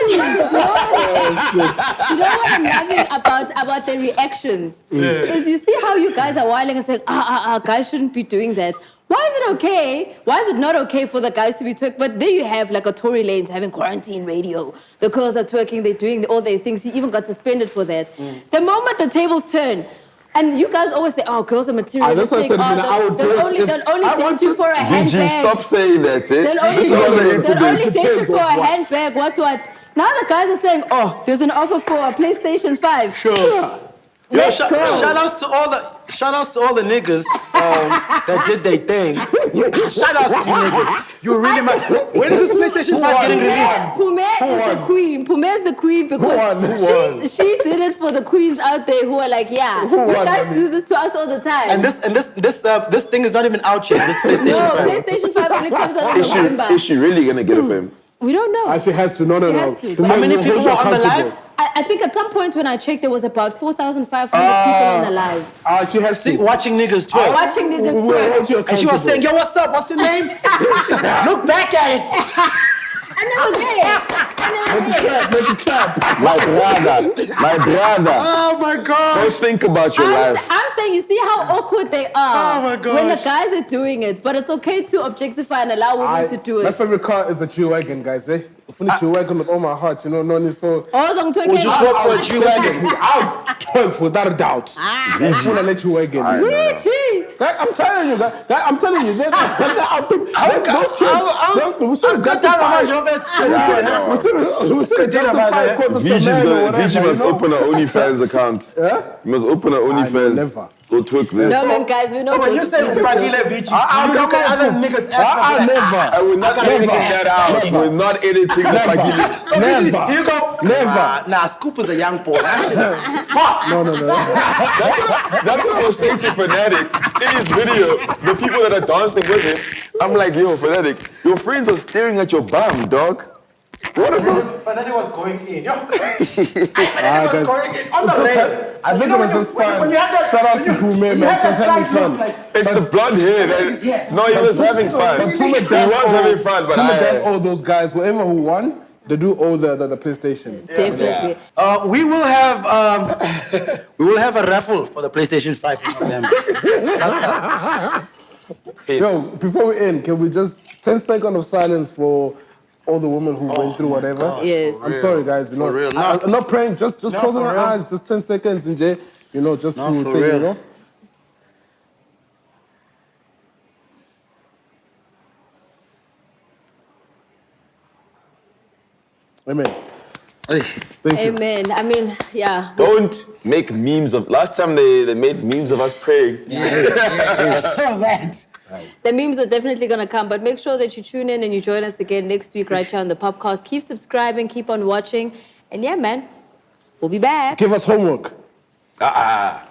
I'm having about the reactions? Is you see how you guys are whiling and saying, guys shouldn't be doing that. Why is it okay? Why is it not okay for the guys to be twerking? But there you have like a Tory Lanez having quarantine radio. The girls are twerking, they're doing all their things. He even got suspended for that. The moment the tables turn, and you guys always say, oh, girls are materialistic. They'll only date you for a handbag. Stop saying that, eh? They'll only date you for a handbag, what? Now the guys are saying, oh, there's an offer for a PlayStation 5. Sure. Let's go. Shout outs to all the niggas that did their thing. Shout outs to you niggas. You really might. When is this PlayStation 5 getting released? Pume is the queen. Pume is the queen because she did it for the queens out there who are like, yeah, you guys do this to us all the time. And this thing is not even out yet. This PlayStation 5. No, PlayStation 5 only comes out in November. Is she really gonna get it for him? We don't know. She has to. No. She has to. How many people were on the live? I think at some point when I checked, there was about 4,500 people on the live. She has See, to. watching niggas twerk. Watching niggas We'll twerk. hold you And she was accountable. saying, yo, what's up? What's your name? Look back at it. And they were there. And they were there. Make it clap. My brother. Oh my God. Don't think about your life. I'm saying, you see how awkward they are Oh my gosh. when the guys are doing it, but it's okay to objectify and allow women to do My it. favorite car is a G-Wagon, guys. Eh? I finish G-Wagon with all my heart, you know, Noni, so... Oh, so I'm talking. Would you twerk for a G-Wagon? I'll twerk without a doubt. I just want to let you wagon. Richie. Guy, I'm telling you, guy, I'm telling you, those kids, we should justify. We should justify it because it's the man or whatever, Vigi must open an OnlyFans account. Yeah? You must open an OnlyFans. never. Go twerk this. No, man, guys, we know. So when you say Ubagile Vici, you look at other niggas' I ass. never. I will not editing that out. We're not editing the Fakili. Never. Do you go? Never. Nah, Scoop is a young boy. That shit is No. That's what I was saying to Fanatic. In his video, the people that are dancing with him, I'm like, yo, Fanatic, your friends are staring at your bum, dog. What about? Fanatic was going in. Yo. Guys, was going in on the rail. I think it was just fun. When you have that, Shout out to Pume, man. you have She was that having side look fun. like, It's the blonde hair. No, he was having fun. But Pume He does was having fun, but Pume does I... all those guys, whoever who won, they do all the PlayStation. Definitely. we will have a raffle for the PlayStation 5 in November. Trust us. Yo, before we end, can we just 10 seconds of silence for all the women who went through whatever? Yes. I'm sorry, guys. You know, real. No. I'm not praying. Just closing for our real. eyes. Just 10 seconds, and Jay, you know, just No, to for think, real. you know. Amen. Thank you. Amen. I mean, yeah. Don't make memes of... Last time they made memes of us praying. I saw that. The memes are definitely going to come, but make sure that you tune in and you join us again next week right here on the POPcast. Keep subscribing, keep on watching. And yeah, man, we'll be back. Give us homework. Bye-bye.